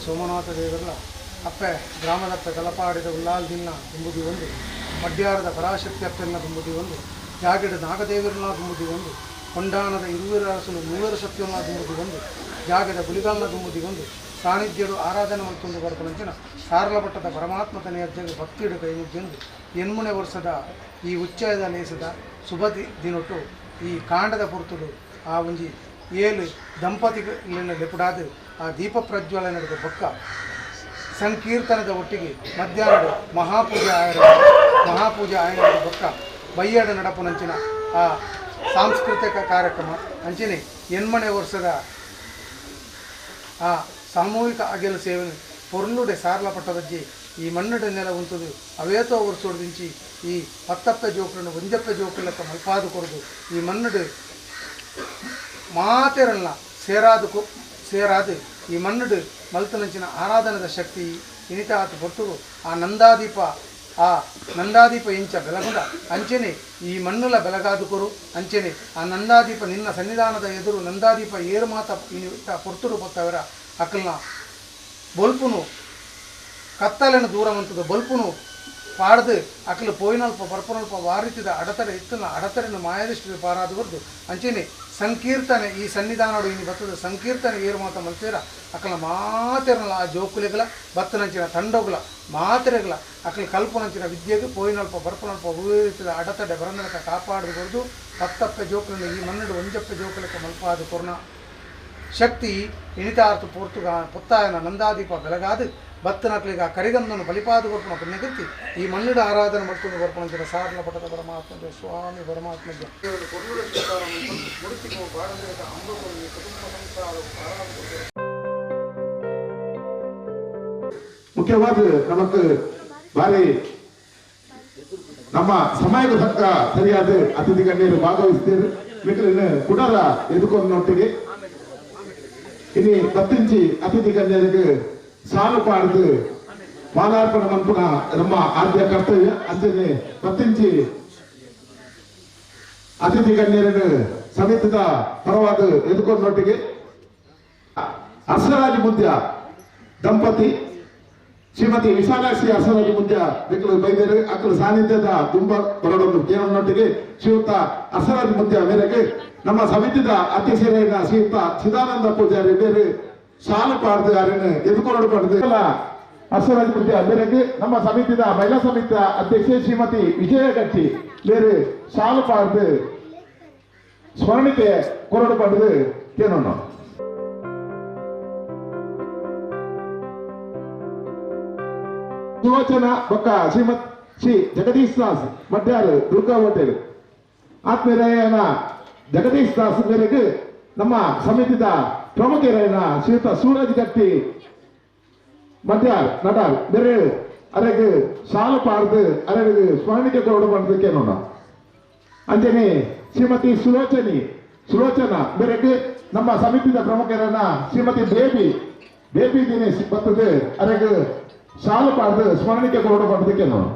ಸೋಮನಾಥ ದೇವರ ಅಪ್ಪೆ ಗ್ರಾಮದಪ್ಪೆ ತಲಪಾಡಿದ ಉಲ್ಲಾಲ್ದಿನ್ನ ಎಂಬುದು ಒಂದು, ಮಡ್ಯಾರದ ಪರಾಶಕ್ತಿ ಅಪ್ಪೆನ್ನ ಎಂಬುದು ಒಂದು, ಜಾಗಿಡ ನಾಗದೇವರನ್ನ ಎಂಬುದು ಒಂದು, ಕೊಂಡಾಣದ ಇರುವಿರಸಲು ಮೂವರು ಸತ್ಯವನ್ನ ಎಂಬುದು ಒಂದು, ಜಾಗದ ಬುಲಿಗಾಲನ ಎಂಬುದು ಒಂದು, ಸಾನ್ನಿಧ್ಯರು ಆರಾಧನೆ ಮತ್ತೊಂದು ಬರ್ಪನಂಚಿನ ಸಾರಲಪಟ್ಟದ ಪರಮಾತ್ಮತನೆಯ ಭಕ್ತಿയുടെ ಕೈಮುಜ್ಜೆಂದು ಎನ್ಮುನೆ ವರ್ಷದ ಈ ಉಚ್ಚಯದ ಲೇಸದ ಶುಭ ದಿನೊಟ್ಟು ಈ ಕಾಂಡದ ಪುರ್ತುಡು ಆ ಒಂಜಿ ಏಳು ದಂಪತಿಗಳಿಂದ ಲೆಪುಡಾದು ಆ ದೀಪ ಪ್ರಜ್ವಲ ನಡೆದ ಬೊಕ್ಕ ಸಂಕೀರ್ತನದ ಒಟ್ಟಿಗೆ ಮಧ್ಯಾಹ್ನದ ಮಹಾಪೂಜೆ ಆಯನದ ಬೊಕ್ಕ ಬಯ್ಯಡ ನಡಪುನಂಚಿನ ಆ ಸಾಂಸ್ಕೃತಿಕ ಕಾರ್ಯಕ್ರಮ ಅಂಚಿನ ಎನ್ಮನೆ ವರ್ಷದ ಆ ಸಾಮೂಹಿಕ ಅಗೆಲ ಸೇವನೆ ಪೊರ್ಲುಡೆ ಸಾರ್ಲಪಟ್ಟದಜ್ಜಿ ಈ ಮಣ್ಣುಡ ನೆಲ ಉಂಟದು ಅವೇತೋ ವರ್ಷೋಡಿಂಚಿ ಈ ಪತ್ತಪ್ಪೆ ಜೋಕುలను ಒಂಜಪ್ಪೆ ಜೋಕುಲಕ್ಕ ಮಲ್ಪಾದು ಕೊರದು ಈ ಮಣ್ಣುಡು ಮಾತೆರಲ್ಲ ಸೇರಾದು ಈ ಮಣ್ಣುಡು ಮಲ್ತನಂಚಿನ ಆರಾಧನದ ಶಕ್ತಿ ಇನಿತಾತ ಹೊರತು ಆ ನಂದಾದೀಪ ಇಂಚ ಬೆಳಗುಂಡ ಅಂಚೆನೆ ಈ ಮಣ್ಣುಲ ಬೆಳಗಾದುಕೊರು ಅಂಚೆನೆ ಆ ನಂದಾದೀಪ ನಿನ್ನ ಸನ್ನಿಧಾನದ ಎದುರು ನಂದಾದೀಪ ಏರು ಮಾತ ಪೊರ್ತುಡು ಪತ್ತವರ ಅಕ್ಕಲ್ನ ಬೊಲ್ಪುನು ಕತ್ತಲೆನ ದೂರವಂತದ ಬೊಲ್ಪುನು ಪಾಡ್ದು ಅಕ್ಕಲು ಪೋಯಿನಲ್ಪ ಪರ್ಪನಲ್ಪ ವಾರಿತಿದ ಅಡತಡೆ ಇತ್ತನ ಅಡತಡೆನ ಮಾಯದಷ್ಟು ಪಾರಾದವರ್ದು ಅಂಚೆನೆ ಸಂಕೀರ್ತನೆ ಈ ಸನ್ನಿಧಾನಡು ಇನ್ನು ಬತ್ತದ ಸಂಕೀರ್ತನೆ ಏರು ಮಾತ ಮಲ್ತೇರ ಅಕ್ಕಲ ಮಾತೆರನಲ್ಲ ಆ ಜೋಕುಲೆಗಳ ಬತ್ತನಂಚಿನ ತಂಡಗಳ ಮಾತೆರೆಗಳ ಅಕ್ಕಲ ಕಲ್ಪನಂಚಿನ ವಿದ್ಯೆಗೆ ಪೋಯಿನಲ್ಪ ಬರ್ಪನಲ್ಪ ಉಳಿತಿದ ಅಡತಡೆ ಬರಂದನಕ ಕಾಪಾಡು ಕೊರದು ಪತ್ತಪ್ಪೆ ಜೋಕುಲಿನ ಈ ಮನ್ನಡು ಒಂಜಪ್ಪೆ ಜೋಕುಲಕ್ಕೆ ಮಲ್ಪಾದು ಕೊರೋನಾ ಶಕ್ತಿ ಇಣಿತಾರ್ಥ ಪೂರ್ತುಗ ಪೊತ್ತಾಯನ ನಂದಾದೀಪ ಬೆಳಗಾದು ಭಕ್ತನಕ್ಲಿಗ ಕರಿಗಂದನು ಬಲಿಪಾದು ಬರ್ಪಣ ಪುಣ್ಯಕೀರ್ತಿ ಈ ಮಣ್ಣಿಡ ಆರಾಧನೆ ಮಾಡ್ಕೊಂಡು ಬರ್ಪಣಂಚಿನ ಸಾರಲ ಪಟದ ಪರಮಾತ್ಮ ಸ್ವಾಮಿ ಪರಮಾತ್ಮ ಮುಖ್ಯವಾದ ನಮಕ್ ಬಾರಿ ನಮ್ಮ ಸಮಯದ ತಕ್ಕ ಸರಿಯಾದ ಅತಿಥಿ ಗಣ್ಯರು ಭಾಗವಹಿಸ್ತೀರಿ ಮಿಕ್ಕಲಿನ ಕುಡಲ ಎದುಕೊಂಡೊಟ್ಟಿಗೆ ಇನಿ ಪತ್ತಿಂಚಿ ಅತಿಥಿ ಗಣ್ಯರಿಗೆ ಸಾಲು ಪಾಡ್ದು ಮಾಲಾರ್ಪಣ ಮನ್ಪುನ ನಮ್ಮ ಆದ್ಯ ಕರ್ತವ್ಯ ಅಂಚನೆ ಪತ್ತಿಂಚಿ ಅತಿಥಿ ಗಣ್ಯರನ್ನು ಸಮಿತಿದ ಪರವಾದ ಎದುಕೊಂಡೊಟ್ಟಿಗೆ ಅರ್ಸರಾಜ ಮುದ್ಯ ದಂಪತಿ ಶ್ರೀಮತಿ ವಿಶಾಲಾಕ್ಷಿ ಅರ್ಸರಾಜ ಮುದ್ಯ ಬೆಕ್ಕಲು ಬೈದರು ಅಕ್ಕಲು ಸಾನ್ನಿಧ್ಯದ ತುಂಬ ಹೊರಡೊಂದು ಕೇಳೊಟ್ಟಿಗೆ ಶ್ರೀಯುತ ಅರ್ಸರಾಜ ಮುದ್ಯ ಮೇರೆಗೆ ನಮ್ಮ ಸಮಿತಿದ ಅಧ್ಯಕ್ಷರಾದ ಶ್ರೀಯುತ ಚಿದಾನಂದ ಪೂಜಾರಿ ಬೇರೆ ಸಾಲು ಪಾಡ್ದು ಯಾರನ್ನು ಎದುಕೊಂಡು ಪಡೆದು ಅರ್ಸರಾಜ ಮುದ್ಯ ಮೇರೆಗೆ ನಮ್ಮ ಸಮಿತಿದ ಮಹಿಳಾ ಸಮಿತಿಯ ಅಧ್ಯಕ್ಷೆ ಶ್ರೀಮತಿ ವಿಜಯ ಗಟ್ಟಿ ಬೇರೆ ಸಾಲು ಪಾಡ್ದು ಸ್ಮರಣಿಕೆ ಕೊರಡು ಪಡೆದು ಕೇಳೋಣ. ಸುಲೋಚನಾ ಬೊಕ್ಕ ಶ್ರೀಮತ್ ಶ್ರೀ ಜಗದೀಶ್ ದಾಸ್ ಮಡ್ಯಾರ್ ದುರ್ಗಾ ಹೋಟೆಲ್ ಆತ್ಮೀಯರಾಯನ ಜಗದೀಶ್ ದಾಸ್ ಮೇರೆಗೆ ನಮ್ಮ ಸಮಿತಿದ ಪ್ರಮುಖರಾಯನ ಶ್ರೀಯುತ ಸೂರಜ್ ಗಟ್ಟಿ ಮಡ್ಯಾರ್ ನಡಾರ್ ಬೇರೆ ಅರೆಗೆ ಸಾಲು ಪಾಡ್ದು ಅರೆಗೆ ಸ್ಮರಣಿಕೆ ಕೊರಡು ಪಡೆದು ಕೇಳೋಣ. ಅಂಜನೆ ಶ್ರೀಮತಿ ಸುಲೋಚನಾ ಮೇರೆಗೆ ನಮ್ಮ ಸಮಿತಿದ ಪ್ರಮುಖರನ್ನ ಶ್ರೀಮತಿ ಬೇಬಿ ದಿನೇಶ್ ಬರ್ತದೆ ಅರೆಗೆ ಸಾಲು ಪಾಡ್ದು ಸ್ಮರಣಿಕೆ ಕೊರಡು ಪಡೆದಕ್ಕೆ ನಾವು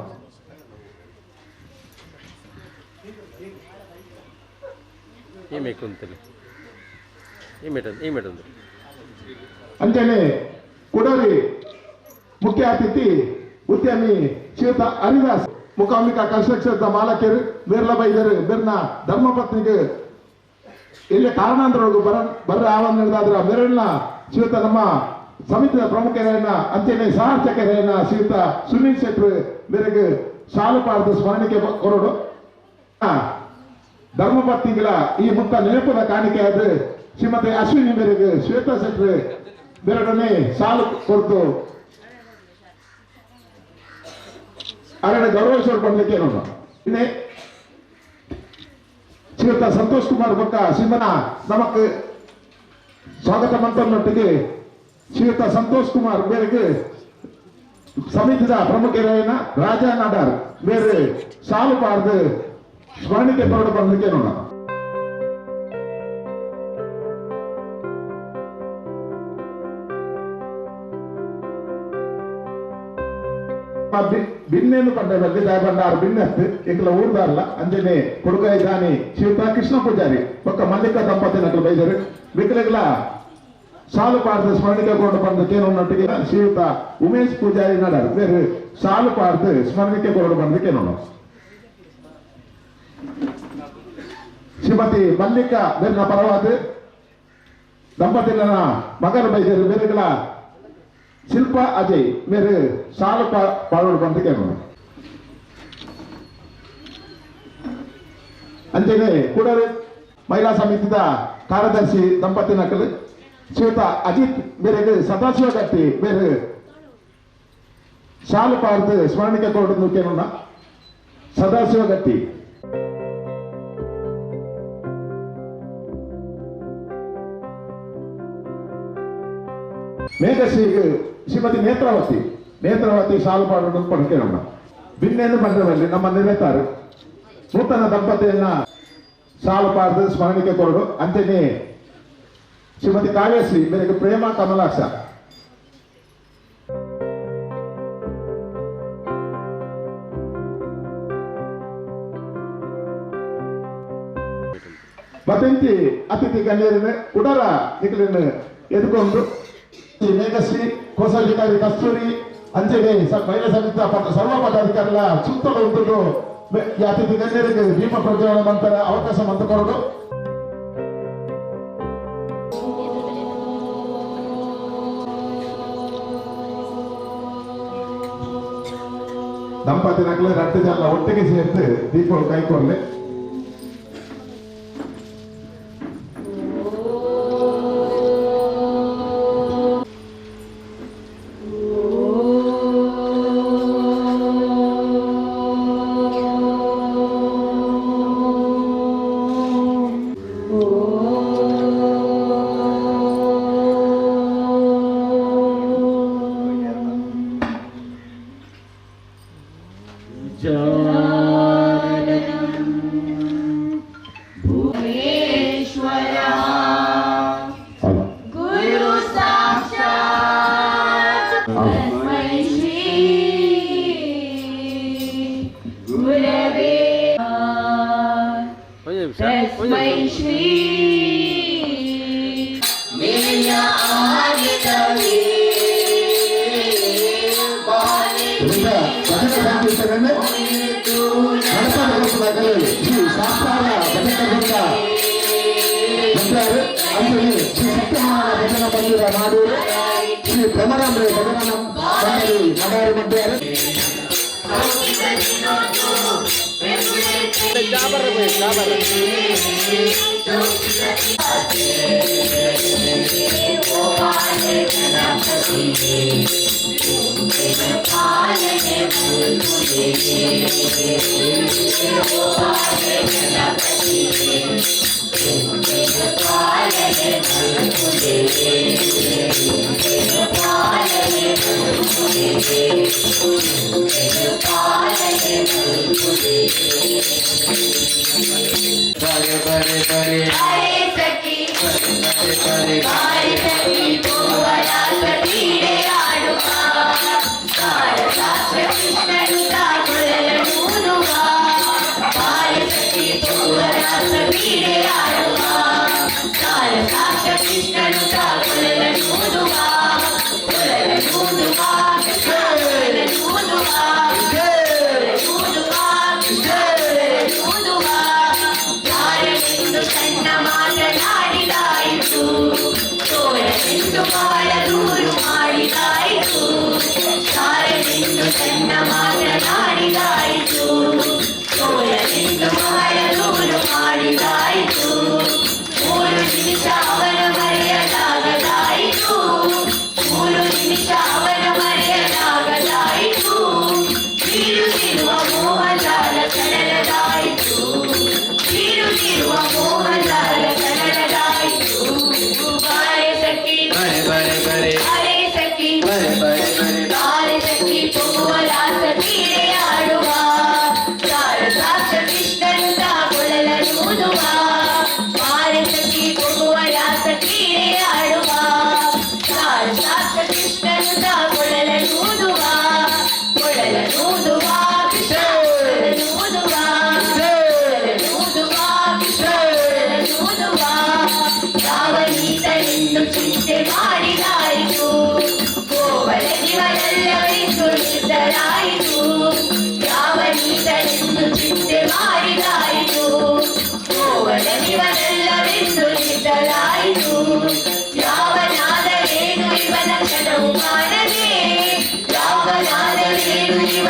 ಅಂಜನೆ ಕುಡರಿ ಮುಖ್ಯ ಅತಿಥಿ ಉದ್ಯಮಿ ಶ್ರೀಯುತ ಹರಿದಾಸ್ ಮುಖಾಂಬಿಕಾ ಕನ್ಸ್ಟ್ರಕ್ಷನ್ ಮಾಲಕರು ಬೇರ್ಲ ಬೈದರು ಬೇರ್ನ ಧರ್ಮಪತ್ನಿಗೆ ಇಲ್ಲಿ ಕಾರಣಾಂತರಗಳು ಬರ್ರ ಆಹ್ವಾನ ನಡೆದಾದ್ರ ಬೇರೆಲ್ಲ ಶ್ರೀಯುತ ನಮ್ಮ ಸಮಿತಿಯ ಪ್ರಮುಖರಾಯನ ಅಂಚನೆ ಸಹಾರ್ಚಕರಾಯನ ಶ್ರೀಯುತ ಸುನೀಲ್ ಶೆಟ್ರು ಮೇರೆಗೆ ಸಾಲು ಪಾಡ್ದು ಸ್ಮರಣಿಕೆ ಕೊರಡು ಧರ್ಮಪತ್ನಿಗಳ ಈ ಮುಕ್ತ ನೆನಪಿನ ಕಾಣಿಕೆಯಾದ ಶ್ರೀಮತಿ ಅಶ್ವಿನಿ ಮೇರೆಗೆ ಶ್ವೇತಾ ಶೆಟ್ರು ಬೇರೆಡನೆ ಸಾಲು ಕೊರತು ಅವರನ್ನು ಗೌರವಿಸೋರು ಪಡಲಿಕ್ಕೆ ನೋಡ. ಇನ್ನೇ ಶ್ರೀಯುತ ಸಂತೋಷ್ ಕುಮಾರ್ ಬೊಕ್ಕ ಸಿಂಹನ ನಮಕ್ ಸ್ವಾಗತ ಮಂತ್ರನೊಟ್ಟಿಗೆ ಶ್ರೀಯುತ ಸಂತೋಷ್ ಕುಮಾರ್ ಬೇರೆಗೆ ಸಮಿತಿದ ಪ್ರಮುಖರಾಯನ ರಾಜಾ ನಾಡಾರ್ ಬೇರೆ ಸಾಲು ಪಾಡ್ದು ಸ್ಮರಣಿಕೆ ಕೊರಡು ಪಡಲಿಕ್ಕೆ ನೋಡ. ಭಿನ್ನೇನು ಪಂಡ ಬಗ್ಗೆ ದಯಪಂಡ ಭಿನ್ನಸ್ತು ಇಂಕಲ ಊರ್ದಾರ್ಲ ಅಂಜನೆ ಕೊಡುಗೈ ದಾನಿ ಶ್ರೀಯುತ ಕೃಷ್ಣ ಪೂಜಾರಿ ಒಕ್ಕ ಮಲ್ಲಿಕಾ ದಂಪತಿ ನಕಲು ಬೈದರು ವಿಕಲಗಳ ಸಾಲು ಪಾಡ್ದು ಸ್ಮರಣಿಕೆಗೊಂಡು ಬಂದಕ್ಕೇನೊಟ್ಟಿಗೆ ಶ್ರೀಯುತ ಉಮೇಶ್ ಪೂಜಾರಿ ನಡರ್ ಬೇರೆ ಸಾಲು ಪಾಡ್ದು ಸ್ಮರಣಿಕೆಗೊಂಡು ಬಂದಕ್ಕೇನೋ ಶ್ರೀಮತಿ ಮಲ್ಲಿಕಾ ಬೇರೆ ಪರವಾದ ದಂಪತಿಗಳ ಮಗನ ಬೈದರು ಬೇರೆಗಳ ಶಿಲ್ಪಾ ಅಜಯ್ ಬೇರೆ ಸಾಲು ಪಾಡೋಡು ಬಂದಕ್ಕೇನೋ ಅಂಚೆನೆ ಕೂಡಲೇ ಮಹಿಳಾ ಸಮಿತಿದ ಕಾರ್ಯದರ್ಶಿ ದಂಪತಿ ನಕಲು ಶ್ರೀಯುತ ಅಜಿತ್ ಬೇರೆಗೆ ಸದಾಶಿವ ಗಟ್ಟಿ ಬೇರೆ ಶಾಲು ಪಾರ್ದು ಸ್ಮರಣಿಕೆ ಕೊಡುದು ಕೇಳೋಣ ಸದಾಶಿವ ಗಟ್ಟಿ ಮೇಘಶ್ರೀಗೆ ಶ್ರೀಮತಿ ನೇತ್ರಾವತಿ ಶಾಲು ಪಾಡೋದು ಪಡು ಕೇಳೋಣ ಬಿನ್ನೇನು ಬಂದ್ರಲ್ಲಿ ನಮ್ಮ ನಿರತಾರೆ ನೂತನ ದಂಪತಿಯನ್ನ ಶಾಲು ಪಾಡ್ದು ಸ್ಮರಣಿಕೆ ಕೊರಡು ಅಂತೆಯೇ ಶ್ರೀಮತಿ ಕಾವ್ಯಶ್ರೀ ಬೇರೆ ಪ್ರೇಮ ಕಮಲಾಕ್ಷ ಮತ್ತೆಂತಿ ಅತಿಥಿ ಗಣ್ಯರನ್ನು ಉಡರ ನಿಖಲನ್ನು ಎದುಕೊಂಡು ಈ ಮೇಘಶ್ರೀ ಕೋಶಾಧಿಕಾರಿ ಕಸ್ತೂರಿ ಅಂಜನೆ ಮಹಿಳಾ ಸಮಿತಿ ಸರ್ವ ಪದಾಧಿಕಾರಿಗಳ ಸುತ್ತಲೂ ಉಂಟು ಈ ಅತಿಥಿ ಗಣ್ಯರಿಗೆ ದೀಪ ಪ್ರಜ್ವಲನ ನಂತರ ಅವಕಾಶ ಮಂತುಕೊಡೋದು ದಂಪತಿ ನಕಲು ರಟ್ಟು ಜನ ಒಟ್ಟಿಗೆ ಸೇರ್ತು ದೀಪಗಳು ಕೈಕೊಡ್ಲೆ ಶ್ರೀ ಭ್ರಮರಾಂಬ್ರೆ ಆಡುವ ಸಾಕ್ಷ ಕೃಷ್ಣನು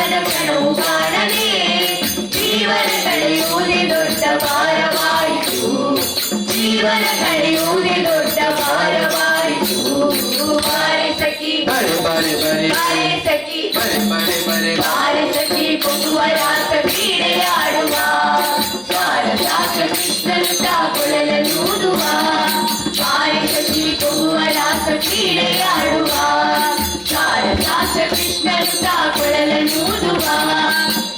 ಜೀವನ ಕ್ಷಣವು ಕಾಣದೆ ಜೀವನ ಕಳೆಯುವುದೇ ದೊಡ್ಡ ಭಾರವಾಯಿತು ಜೀವನ ಕಳೆಯುವುದೇ ದೊಡ್ಡ ಭಾರವಾಯಿತು ಬಾರೆ ಸಖಿ ಬಾರೆ ಸಖಿ ಬಾರೆ ಸಖಿ ಕೊಡುವ ರಾಸ ಕ್ರೀಡೆಯಾಡುವ ಶಾರದಾಸ ಕೃಷ್ಣನು ಕೊಳಲೂದುವ ಬಾರೆ ಸಖಿ ಕೊಡುವ ರಾಸ ಕ್ರೀಡೆಯಾಡುವ ಶಾರದಾಸ ಕೃಷ್ಣನು ಕೊಳಲೂದುವ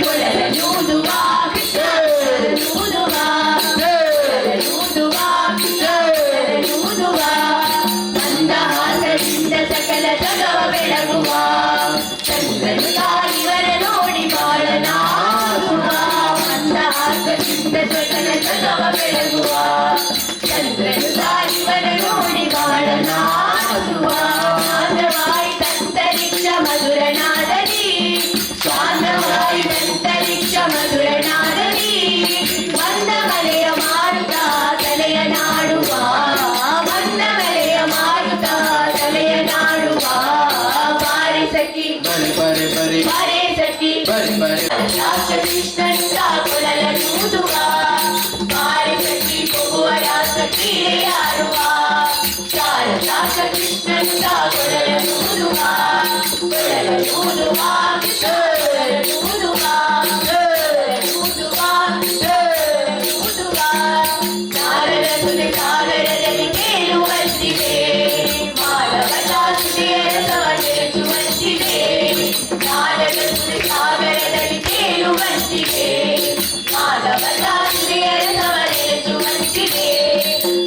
ಕೊಳಲೂದುವ ಕೃಷ್ಣೂದುವ ಕೊಳಲೂದುವ ಕೃಷ್ಣೂದುವ ಮಂದಹಾಸದಿಂದ ಸಕಲ ಜಗವ ಬೆಳಗುವ ಚಂದ್ರನು ತಾಯಿವರ ನೋಡಿ ಬಾಳನಾಗುವ ಮಂದಹಾಸದಿಂದ ಸಕಲ ಜಗವ ಬೆಳಗುವ ಚಂದ್ರನು ತಾಯಿವರ ನೋಡಿ ಬಾಳನಾಗುವ ಶಾಂತವಾಯಿತಂತರಿಕ್ಷ ಮಧುರನಾದರಿ ಶಾಂತವಾಯಿತಂತರಿಕ್ಷ ಮಧುರನಾದರಿ ಮಂದ ಮಲೆಯ ಮಾರುತ ತಲೆಯ ನಾಡುವ ಮಂದ ಮಲೆಯ ಮಾರುತ ತಲೆಯ ನಾಡುವ ಬಾರೆ ಸಖಿ ಬಾರೆ ಸಖಿ ರಾಸ ಕೃಷ್ಣನಿಂದ ಕೊಳಲೂದುವ ಬಾರೆ ಸಖಿ ಹೋಗುವ ರಾಸ ಕ್ರೀಡೆಯಾಡುವ ಶಾರದಾಸ ಕೃಷ್ಣನಿಂದ ಕೊಳಲೂದುವ ಕೊಳಲೂದುವ ಕೊಳಲೂದುವ ಕೊಳಲೂದುವ ಕೊಳಲೂದುವ ನಾರದ ಸುನೆ ಸಾಗರದಲ್ಲಿ ತೇಲುವಂತಿದೆ ಮಾನವ ದಾಸಿಯ ರಸವ ನೆರೆಸುವಂತಿದೆ ನಾರದ ಸುನೆ ಸಾಗರದಲ್ಲಿ ತೇಲುವಂತಿದೆ ಮಾನವ ದಾಸಿಯ ರಸವ ನೆರೆಸುವಂತಿದೆ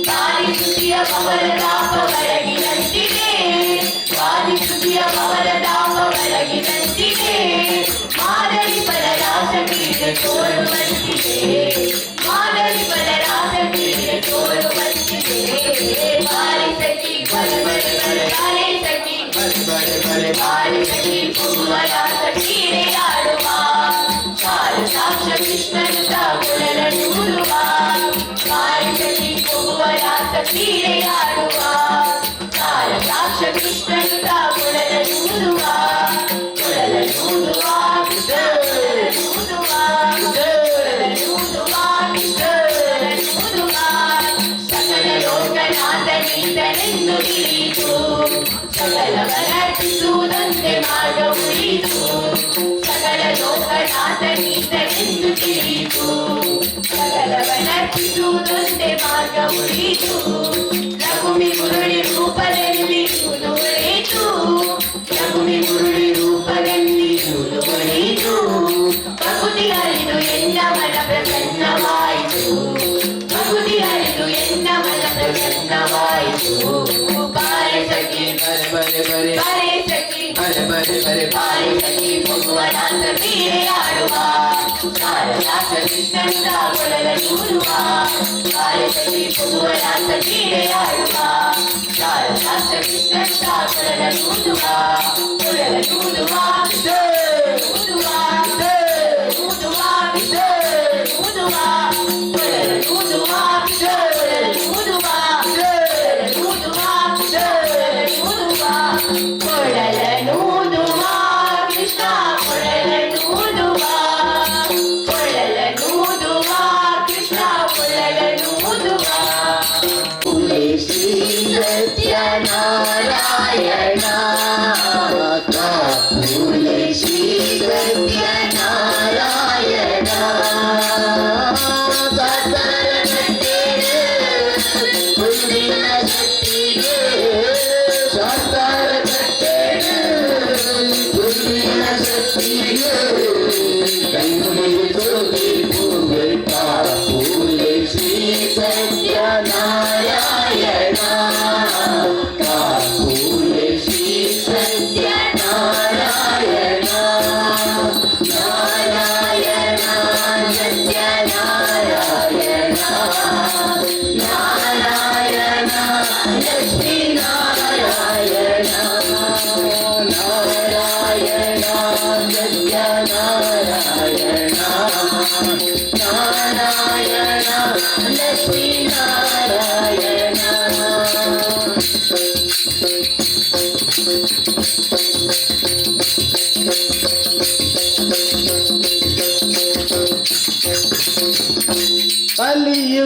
ಗಾಳಿ ಸುತಿಯ ಪವನ ತಾಪ ಒಳಗಿನಂತಿದೆ ಗಾಳಿ ಸುತಿಯ ಪವನ ತಾಪ ಒಳಗಿನಂತಿದೆ ಮಾದರಿ ಫಲರಾಸ ಕ್ರೀಡೆ ತೋರುವಂತಿದೆ ಮಾದರಿ ಫಲರಾಸ ಕ್ರೀಡೆ ತೋರುವಂತಿದೆ ಬಾರೆ ಸಖಿ ಬಾರೆ ಸಖಿ ಬಾರೆ ಸಖಿ ಹೋಗುವ ರಾಸ ಕ್ರೀಡೆಯಾಡುವ ಶಾರದಾಕ್ಷ ಕೃಷ್ಣನು ಕೊಳಲೂದುವ ಬಾರೆ ಸಖಿ ಹೋಗುವ ರಾಸ ಕ್ರೀಡೆಯಾಡುವ ಶಾರದಾಕ್ಷ ಕೃಷ್ಣನು ಕೊಳಲೂದುವ ಕೊಳಲೂದುವ ಕೊಳಲೂದುವ ಕೊಳಲೂದುವ ಕೊಳಲೂದುವ ಸಕಲ ಲೋಕನಾಥನೀತನೆಂದು ತಿಳಿಯಿತು ಸಕಲವನರ್ಪಿಸುವುದಂತೆ ಮಾರ್ಗ ಉಳಿಯಿತು ಸಕಲ ಲೋಕನಾಥನೀತನೆಂದು ತಿಳಿಯಿತು ಸಕಲವನರ್ಪಿಸುವುದಂತೆ ಮಾರ್ಗ ಉಳಿಯಿತು ರಘುಮಿ ಮುರುಳಿ ರೂಪದಲ್ಲಿರುವುದು ಒಳಿತು ರಘುಮಿ ಮುರುಳಿ ರೂಪದಲ್ಲಿರುವುದು ಒಳಿತು ಪ್ರಕೃತಿ ಹರಿದು ಎನ್ನ ಮನ ಪ್ರಸನ್ನವಾಯಿತು ಪ್ರಕೃತಿ ಹರಿದು ಎನ್ನ ಮನ ಪ್ರಸನ್ನವಾಯಿತು ಬಾರೆ ಸಖಿ ಬಾರೆ ಸಖಿ ಬಾರೆ ಸಖಿ ಹೋಗುವ ರಾಸ ಕ್ರೀಡೆಯಾಡುವ ಶಾರದಾಸ ಕೃಷ್ಣನಿಂದ ಕೊಳಲೂದುವ ಬಾರೆ ಸಖಿ ಹೋಗುವ ರಾಸ ಕ್ರೀಡೆಯಾಡುವ ಶಾರದಾಸ ಕೃಷ್ಣನಿಂದ ಕೊಳಲೂದುವ ಕೊಳಲೂದುವ ಕೊಳಲೂದುವ ಕೊಳಲೂದುವ ಕೊಳಲೂದುವ ಕೊಳಲೂದುವ ಕೊಳಲೂದುವ ಕೊಳಲೂದುವ ಕೃಷ್ಣ ಕೊಳಲೂದುವ ಕೊಳಲೂದುವ ಕೃಷ್ಣ ಕೊಳಲೂದುವ ಶ್ರೀ ಸತ್ಯನಾರಾಯಣ ಶ್ರೀ ಸತ್ಯನಾರಾಯಣ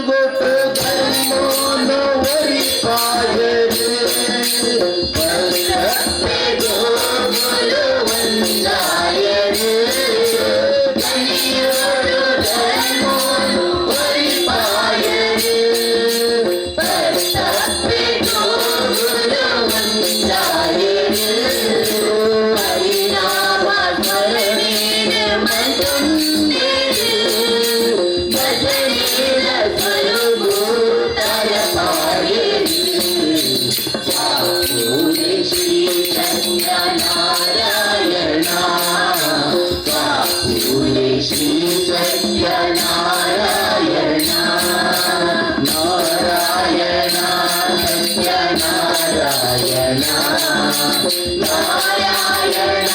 ಗೊತ್ತು ಧರ್ಮೋನು ಒರಿಪಾಯರು ಗೋಗುಲು ಒಂದಾಯರು ಕಲಿಯೋಡು ಧರ್ಮೋನು ಒರಿಪಾಯರು ಪರತಪ್ಪೆ ಗೋಗುಲು ಒಂದಾಯರು ಪರಿಣಾಮ ಸ್ಮರಣೆಯ ಮತ್ತೊಂದೇರು ಭಜನೆಯ ಸ್ವರೂಪು ತಲಪಾಯರು ಬಾಪೂಲೆ ಶ್ರೀ ಸತ್ಯನಾರಾಯಣ ಬಾಪೂಲೆ ಶ್ರೀ ಸತ್ಯನಾರಾಯಣ ನಾರಾಯಣ ಸತ್ಯನಾರಾಯಣ ನಾರಾಯಣ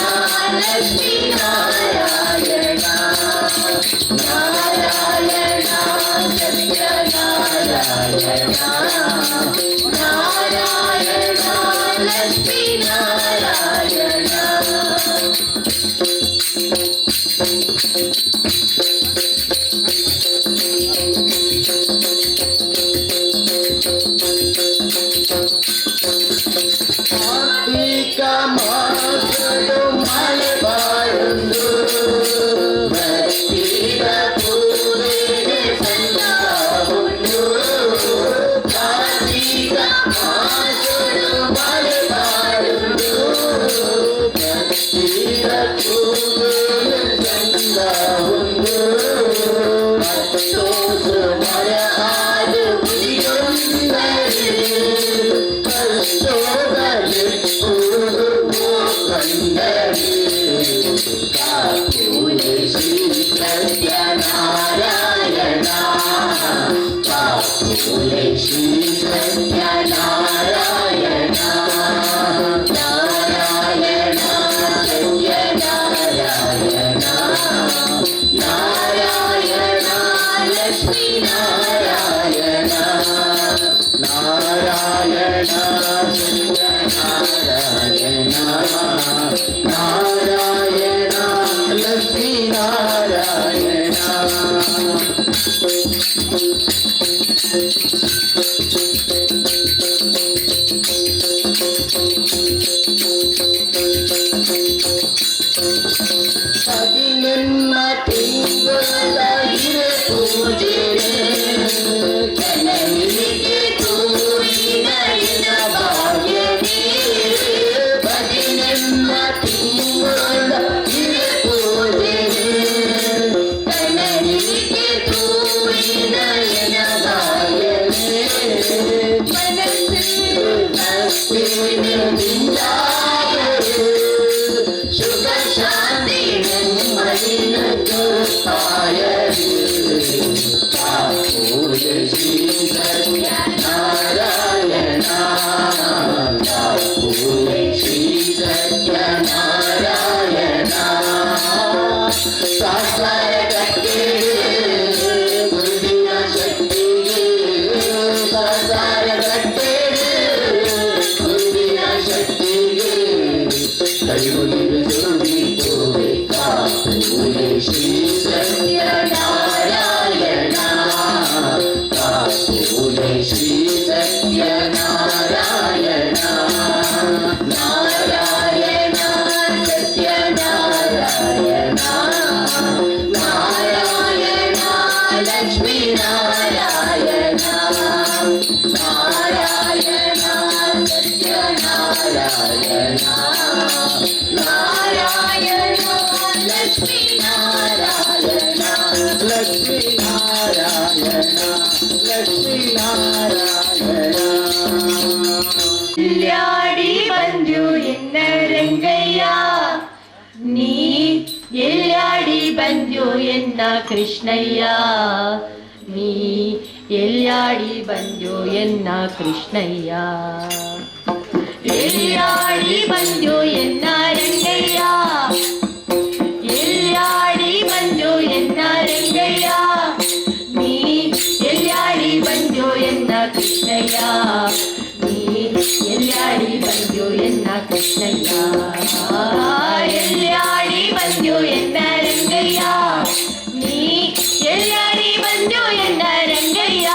ಲಕ್ಷ್ಮೀ ನಾರಾಯಣ ನಾರಾಯಣ ಸತ್ಯನಾರಾಯಣ ನಾರಾಯಣ ಲಕ್ಷ್ಮೀ ನಾರಾಯಣ ಕಾರ್ತಿಕ ಮಾಸಡು ಮಳೆ ಬಾಳುಂದು ಭಕ್ತಿಯ ಪೂರೆಗೆ ಸಂದಾಹುಂಡು ಕಾರ್ತಿಕ ಮಾಸಡು ಮಳೆ ಬಾಳುಂಡು ಭಕ್ತಿಯ ಪೂರೆಗೆ ಸಂದಾಹುಂಡು ಮತ್ತೋಸು ಮರಹಾದು ಮುಡಿಯೊಂದರೆ ಬಾಪೂಲೆ ಶ್ರೀ ಸತ್ಯನಾರಾಯಣ ಬಾಪೂಲೆ ಶ್ರೀ ಸತ್ಯನಾರಾಯಣ ನಾರಾಯಣ ಸತ್ಯನಾರಾಯಣ ನಾರಾಯಣ ಲಕ್ಷ್ಮೀ ನಾರಾಯಣ ನಾರಾಯಣ ಸತ್ಯನಾರಾಯಣ ನಾರಾಯಣ ಲಕ್ಷ್ಮೀ ನಾರಾಯಣ ಹದಿನೆನ್ನ ತಿಂಗಳ ಹಿರೆ ಪೂಜೆ ಕನಲಿಗೆ ತೋರಿನ ಭಾಗ್ಯವೇ ಹದಿನೆನ್ನ ತಿಂಗಳ ಹಿರೆ ಪೂಜೆ ಕನಲಿಗೆ ತೋರಿನ ಭಾಗ್ಯವೇ ಮನಸ್ಸು ಭಕ್ತಿಯಿಂದ ಸುಖ ಶಾಂತಿ ನೆಮ್ಮದಿನ ತೋಪಾಯರು ಬಾಪೂಲೆ ಶ್ರೀ ಸತ್ಯನಾರಾಯಣ ಬಾಪೂಲೆ ಶ್ರೀ ಸತ್ಯನಾರಾಯಣ ಸಾಕಾರ ಕಟ್ಟೆಗೆ ಗುರುವಿನ ಶಕ್ತಿಗೆ ಸಾಕಾರ ಕಟ್ಟೆಗೆ ಗುರುವಿನ ಶಕ್ತಿಗೆ ಕೈಗುಡಿಗೆ ಸುರುವಿತೋವೆ ಬಾಪೂಲೆ ಶ್ರೀ ಸತ್ಯನಾರಾಯಣ ಬಾಪೂಲೆ ಶ್ರೀ ಸತ್ಯನಾರಾಯಣ ನಾರಾಯಣ ಸತ್ಯನಾರಾಯಣ ನಾರಾಯಣ ಲಕ್ಷ್ಮೀ ನಾರಾಯಣ ನಾರಾಯಣ ಸತ್ಯನಾರಾಯಣ ನಾರಾಯಣ ಲಕ್ಷ್ಮೀ ನಾರಾಯಣ ಲಕ್ಷ್ಮೀ ನಾರಾಯಣ ಲಕ್ಷ್ಮೀ ನಾರಾಯಣ ಎಲ್ಲಾಡಿ ಬಂದು ಎನ್ನ ರಂಗಯ್ಯ ನೀ ಎಲ್ಲಾಡಿ ಬಂದು ಎನ್ನ ಕೃಷ್ಣಯ್ಯ ನೀ ಎಲ್ಲಾಡಿ ಬಂದು ಎನ್ನ ಕೃಷ್ಣಯ್ಯ ಎಲ್ಲಾಡಿ ಬಂದು ಎನ್ನ ರಂಗಯ್ಯ ಎಲ್ಲಾಡಿ ಬಂದು ಎನ್ನ ರಂಗಯ್ಯ ನೀ ಎಲ್ಲಾಡಿ ಬಂದು ಎನ್ನ ಕೃಷ್ಣಯ್ಯ ನೀ ಎಲ್ಲಾಡಿ ಬಂದು ಎನ್ನ ಕೃಷ್ಣಯ್ಯ ಎಲ್ಲಾಡಿ ಬಂದು ಎನ್ನ ರಂಗಯ್ಯ ನೀ ಎಲ್ಲಾಡಿ ಬಂದು ಎನ್ನ ರಂಗಯ್ಯ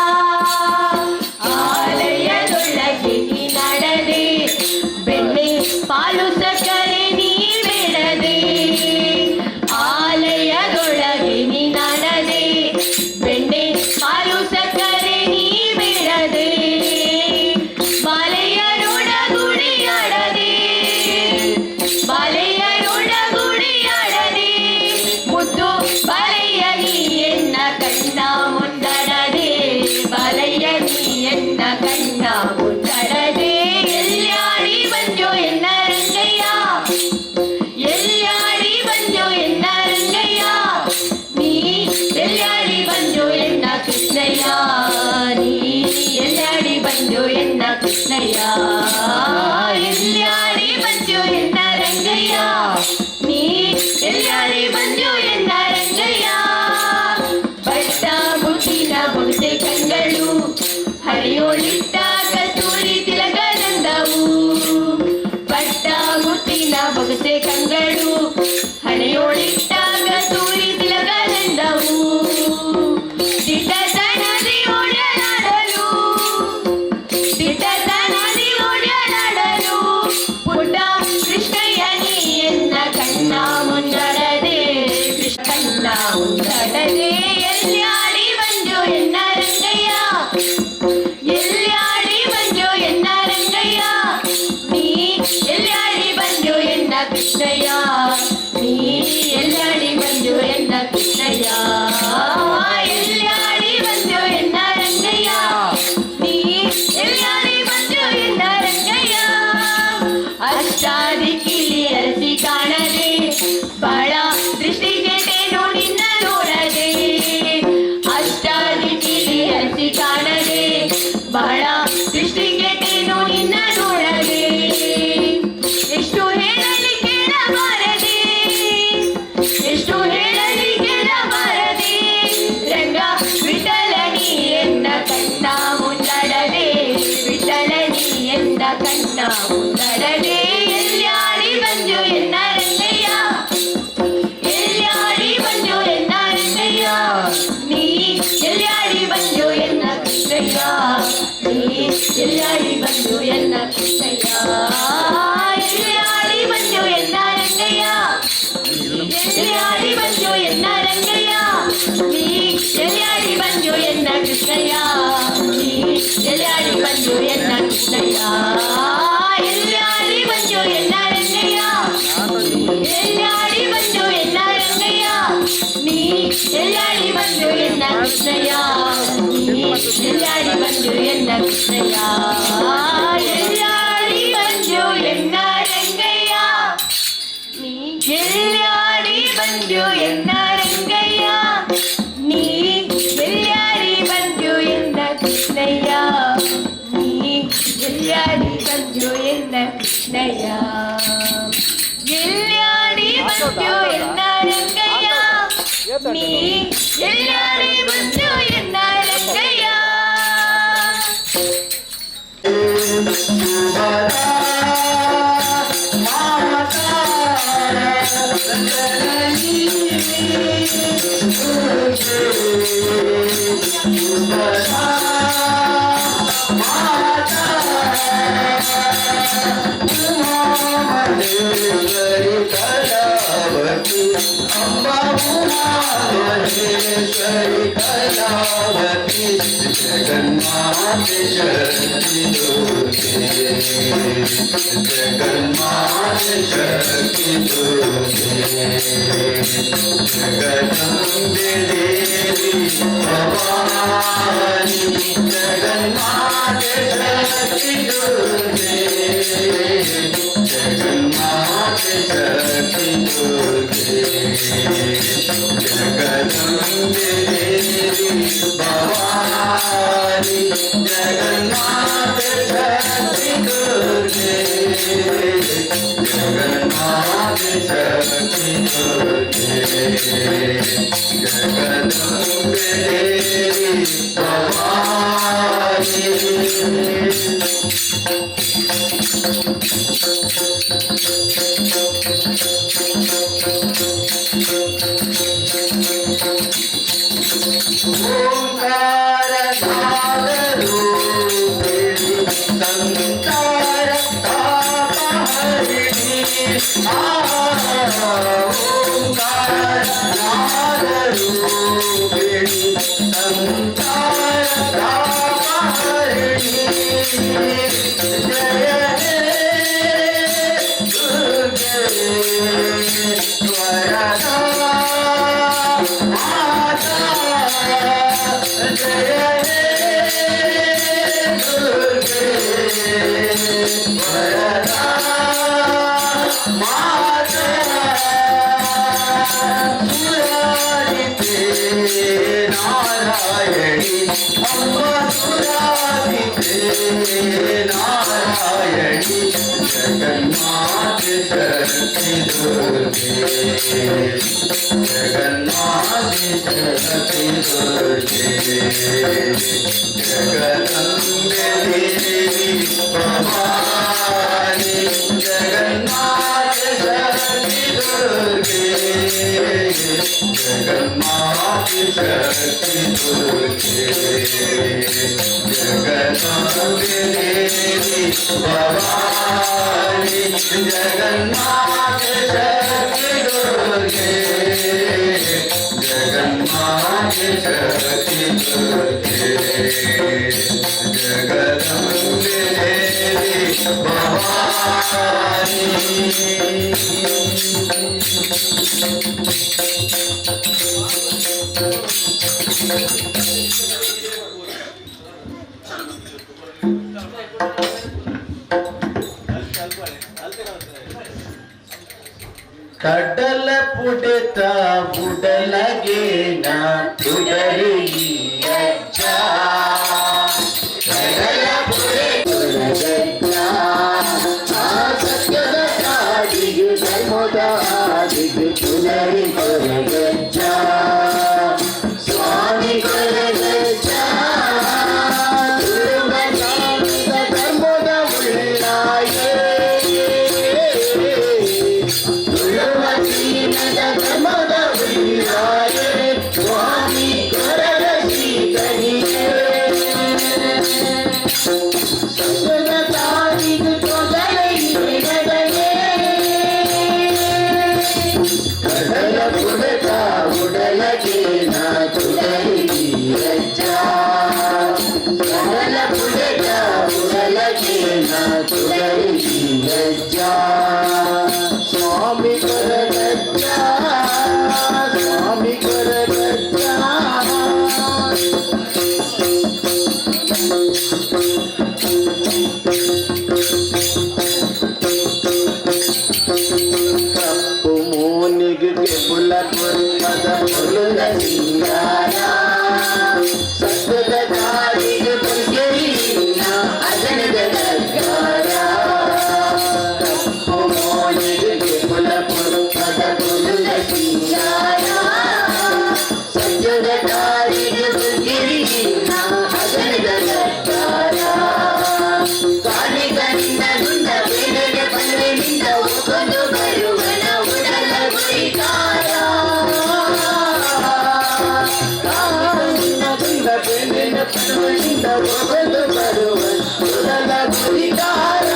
ನೀ ಎಲ್ಲಾಡಿ ಬಂದು ಎನ್ನ ಕೃಷ್ಣಯ್ಯ ನೀ ಎಲ್ಲಾಡಿ ಬಂದು ಎನ್ನ ಕೃಷ್ಣಯ್ಯ ಎಲ್ಲಾಡಿ ಬಂದು ಎನ್ನ ರಂಗಯ್ಯ ಎಲ್ಲಾಡಿ ಬಂದು ಎನ್ನ ರಂಗಯ್ಯ ನೀ ಎಲ್ಲಾಡಿ ಬಂದು ಎನ್ನ ಕೃಷ್ಣಯ್ಯ ನೀ ಎಲ್ಲಾಡಿ ಬಂದು ಎನ್ನ ಕೃಷ್ಣಯ್ಯ ಎಲ್ಲಾಡಿ ಬಂದು ಎನ್ನ ರಂಗಯ್ಯ ನೀ ಎಲ್ಲಾಡಿ ಬಂದು ಎನ್ನ ರಂಗಯ್ಯ ನೀ ಎಲ್ಲಾಡಿ ಬಂದು ಎನ್ನ ಕೃಷ್ಣಯ್ಯ ನೀ ಎಲ್ಲಾಡಿ ಬಂದು ಎನ್ನ ಕೃಷ್ಣಯ್ಯ ಎಲ್ಲಾಡಿ ಬಂದು ಎನ್ನ ರಂಗಯ್ಯ ನೀ ಎಲ್ಲಾಡಿ ಬಂದು ಎನ್ನ ರಂಗಯ್ಯ ಮಹೇಶ್ವರಿ ಕಲಾವತಿ ಅಂಬಾ ಮಹೇಶ್ವರಿ ಕಲಾವತಿ ಜಗನ್ಮಾತೆ ಶಕ್ತಿ ದುರ್ಗೆ ಜಗನ್ಮಾತೆ ಶಕ್ತಿ ದುರ್ಗೆ ಜಗದಂಬೆ ದೇವಿ ಭವಾನಿ ಜಗನ್ಮಾತೆ ಶಕ್ತಿ ದುರ್ಗೆ जगन्माते शक्ति दुर्गे जगदम्बे देवी भवानी जगन्माते शक्ति दुर्गे जगन्माते शक्ति दुर्गे जगदम्बे देवी भवानी ओंकार रूपिणी संसार तापहरिणी ओंकार रूपिणी संसार तापहरिणी जय दुर्गे वरदा माता जय दुर्गे वरदा माता सुरादिते नारायणी अम्बा सुरादिते नारायणी जगन्माते शक्ति दुर्गे जगन्माते शक्ति दुर्गे जगदम्बे देवी भवानी जगन्माते शक्ति दुर्गे जगन्माते शक्ति दुर्गे जगदम्बे देवी भवानी जगन्माते शक्ति दुर्गे जगन्माते शक्ति दुर्गे जगदम्बे देवी भवानी ಕಡಲ ಪುಡೆತ ಬುಡಲಗೇನ ತುಡರಿಯಜ್ಜ ಕಡಲ ಪುಡೆತ ಸತ್ಯದ ಕಾಡಿಗೆ ಧರ್ಮದ ಆದಿಗೆ ತುಳರಿ ಕೊರಗಜ್ಜ ಸ್ವಾಮಿ ಕೊರಗಜ್ಜ ಧರ್ಮದ ಉಳ್ಳಾಯೇ ಧರ್ಮದ ಉಳ್ಳಾಯೇ ಸ್ವಾಮಿ ಕೊರಗಜ್ಜಿ ಕನಿಗೆ ಸತ್ಯದ ತಾಯಿಗೆ ತೊದಲೈಗೆ ಕಡಲ ಪುಡತ ಉಡಲಗೆ ನಾ ವಿಪುಲ ಪುರದ ಪುರುದ ಸಿಂಗಾರ ಸತ್ಯದ ದಾರಿಗೆ ಪುರ್ಗೆಯಿನ ಅಜನದ ಸರ್ಕಾರ ತಪ್ಪು ಮೋಳಿಗೆ ವಿಪುಲ ಪುರದ ಪುರುದ ಸಿಂಗಾರ ಸತ್ಯದ ದಾರಿಗೆ ಪುರ್ಗೆಯಿನ ಅಜನದ ಸರ್ಕಾರ ಕಾಣಿಗಳಿಂದ ನುಂದ ಬೇರೆಗೆ ಬಂದೆನಿಂದ ಹೋಗಲು ಬರುವನ ಉಡಲ ಗುರಿಕಾರ ಕಾಣಿಗಳಿಂದ ನುಂದ ಬೇರೆಗೆ ಬಂದೆನಿಂದ ಹೋಗಲು ಬರುವನ ಉಡಲ ಗುರಿಕಾರ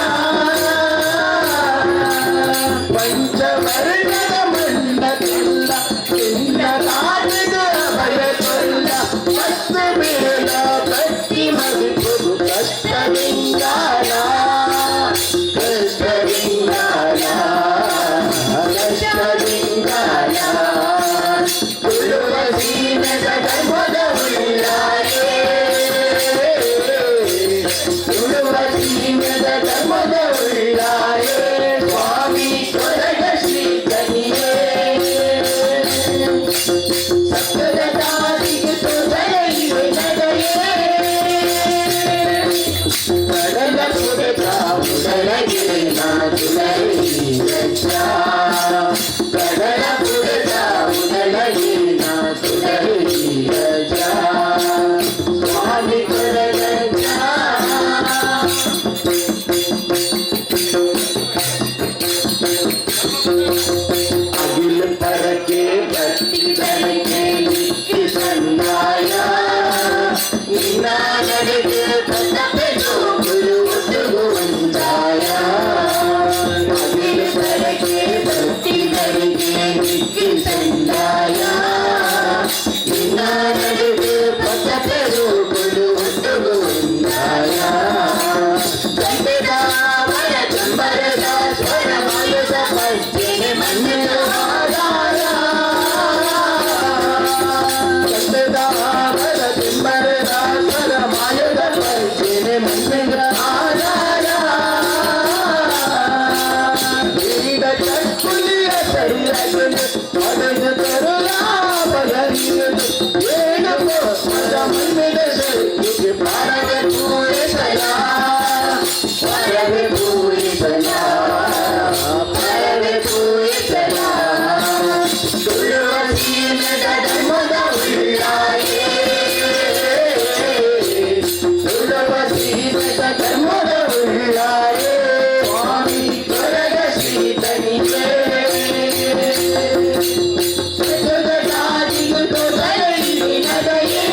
ಪಂಚವರ್ಣದ ಮಂಡತಿಲ್ಲ ಚಿನ್ನ ಕಾಡಿದ ಭಯಕೊಲ್ಲ ಮತ್ತು ಬೇಡ ಭಕ್ತಿ ಮಗುವುದು ಕಷ್ಟವಿಂಗಾಲ ಕಷ್ಟವಿಂಗಾಲ ಕಷ್ಟವಿಂಗಾಲ ತುಳುವ ಸೀಮೆದ ಧರ್ಮದ ಉಳ್ಳಾರೆ ತುಳುವ ಸೀಮೆದ ಧರ್ಮದ ಉಳ್ಳಾರೆ ಸ್ವಾಮಿ ಕೊರಗ ಶ್ರೀ ಕನಿಯೇ ಸತ್ಯದ ದಾರಿಗೆ ತೊಂದರೆಯಿವೆ ನಡೆಯೇ ಕಡಲ ಪುರದ ಉಡಲಗೆ ನಾಚುಡಲಿರಜ್ಜ ಕಡಲ ಪುರದ ಉಡಲಗೆ ನಾಚುಡಲಿರಜ್ಜ ಸ್ವಾಮಿ ಕೊರಗಜ್ಜ ಅಗಿಲ ಪರಕೆ ಭಕ್ತಿ ಬರಕೆ ನಿತ್ಯ ಸಂದಾಯ ನಿನ್ನ ನಡೆಗೆ ಬಂದಪೆದು ಗುರುವುದು ಒಂದಾಯ ಅಗಿಲ ಪರಕೆ ಭಕ್ತಿ ಬರಕೆ ನಿತ್ಯ ಸಂದಾಯ ನಿನ್ನ ನಡೆಗೆ ಬಂದಪೆದು ಗುರುವುದು ಒಂದಾಯ ಕಂಡಿದ ಮರ ಚಂಬರದ ಸ್ವರ ಮಾಯದ ಪಂಚನೆ ಮಣ್ಣಿನ ಆಧಾರ ಕಂಡಿದ ಮರ ಚಂಬರದ ಸ್ವರ ಮಾಯದ ಪಂಚನೆ ಮಣ್ಣಿನ ಆಧಾರ ಈಗ ಚಕ್ಕುಲಿಯ ಸರಿಯಾಗಲು ಅದನ್ನು ತರುಲ ಬದಲಿಯಲು ಏನಪ್ಪೋ ಮದ ಮಣ್ಣಿನ ಸರಿಗೆ ಪಾರವೆ ಪೂರೈಸಲ ಪರವೆ ಪೂರೈಸಲ ಪರವೆ ಪೂರೈಸಲ ತುಳುವ ಸೀಮೆದ ಧರ್ಮದ ಉಳ್ಳಾರೆ ತುಳುವ ಸೀಮೆದ ಧರ್ಮದ ಉಳ್ಳಾರೆ ಸ್ವಾಮಿ ಕೊರಗ ಶ್ರೀ ತನಿಗೆ ಸತ್ಯದ ದಾರಿಗೂ ತೊಂದರೆಯಿವೆ ನಡೆಯೇ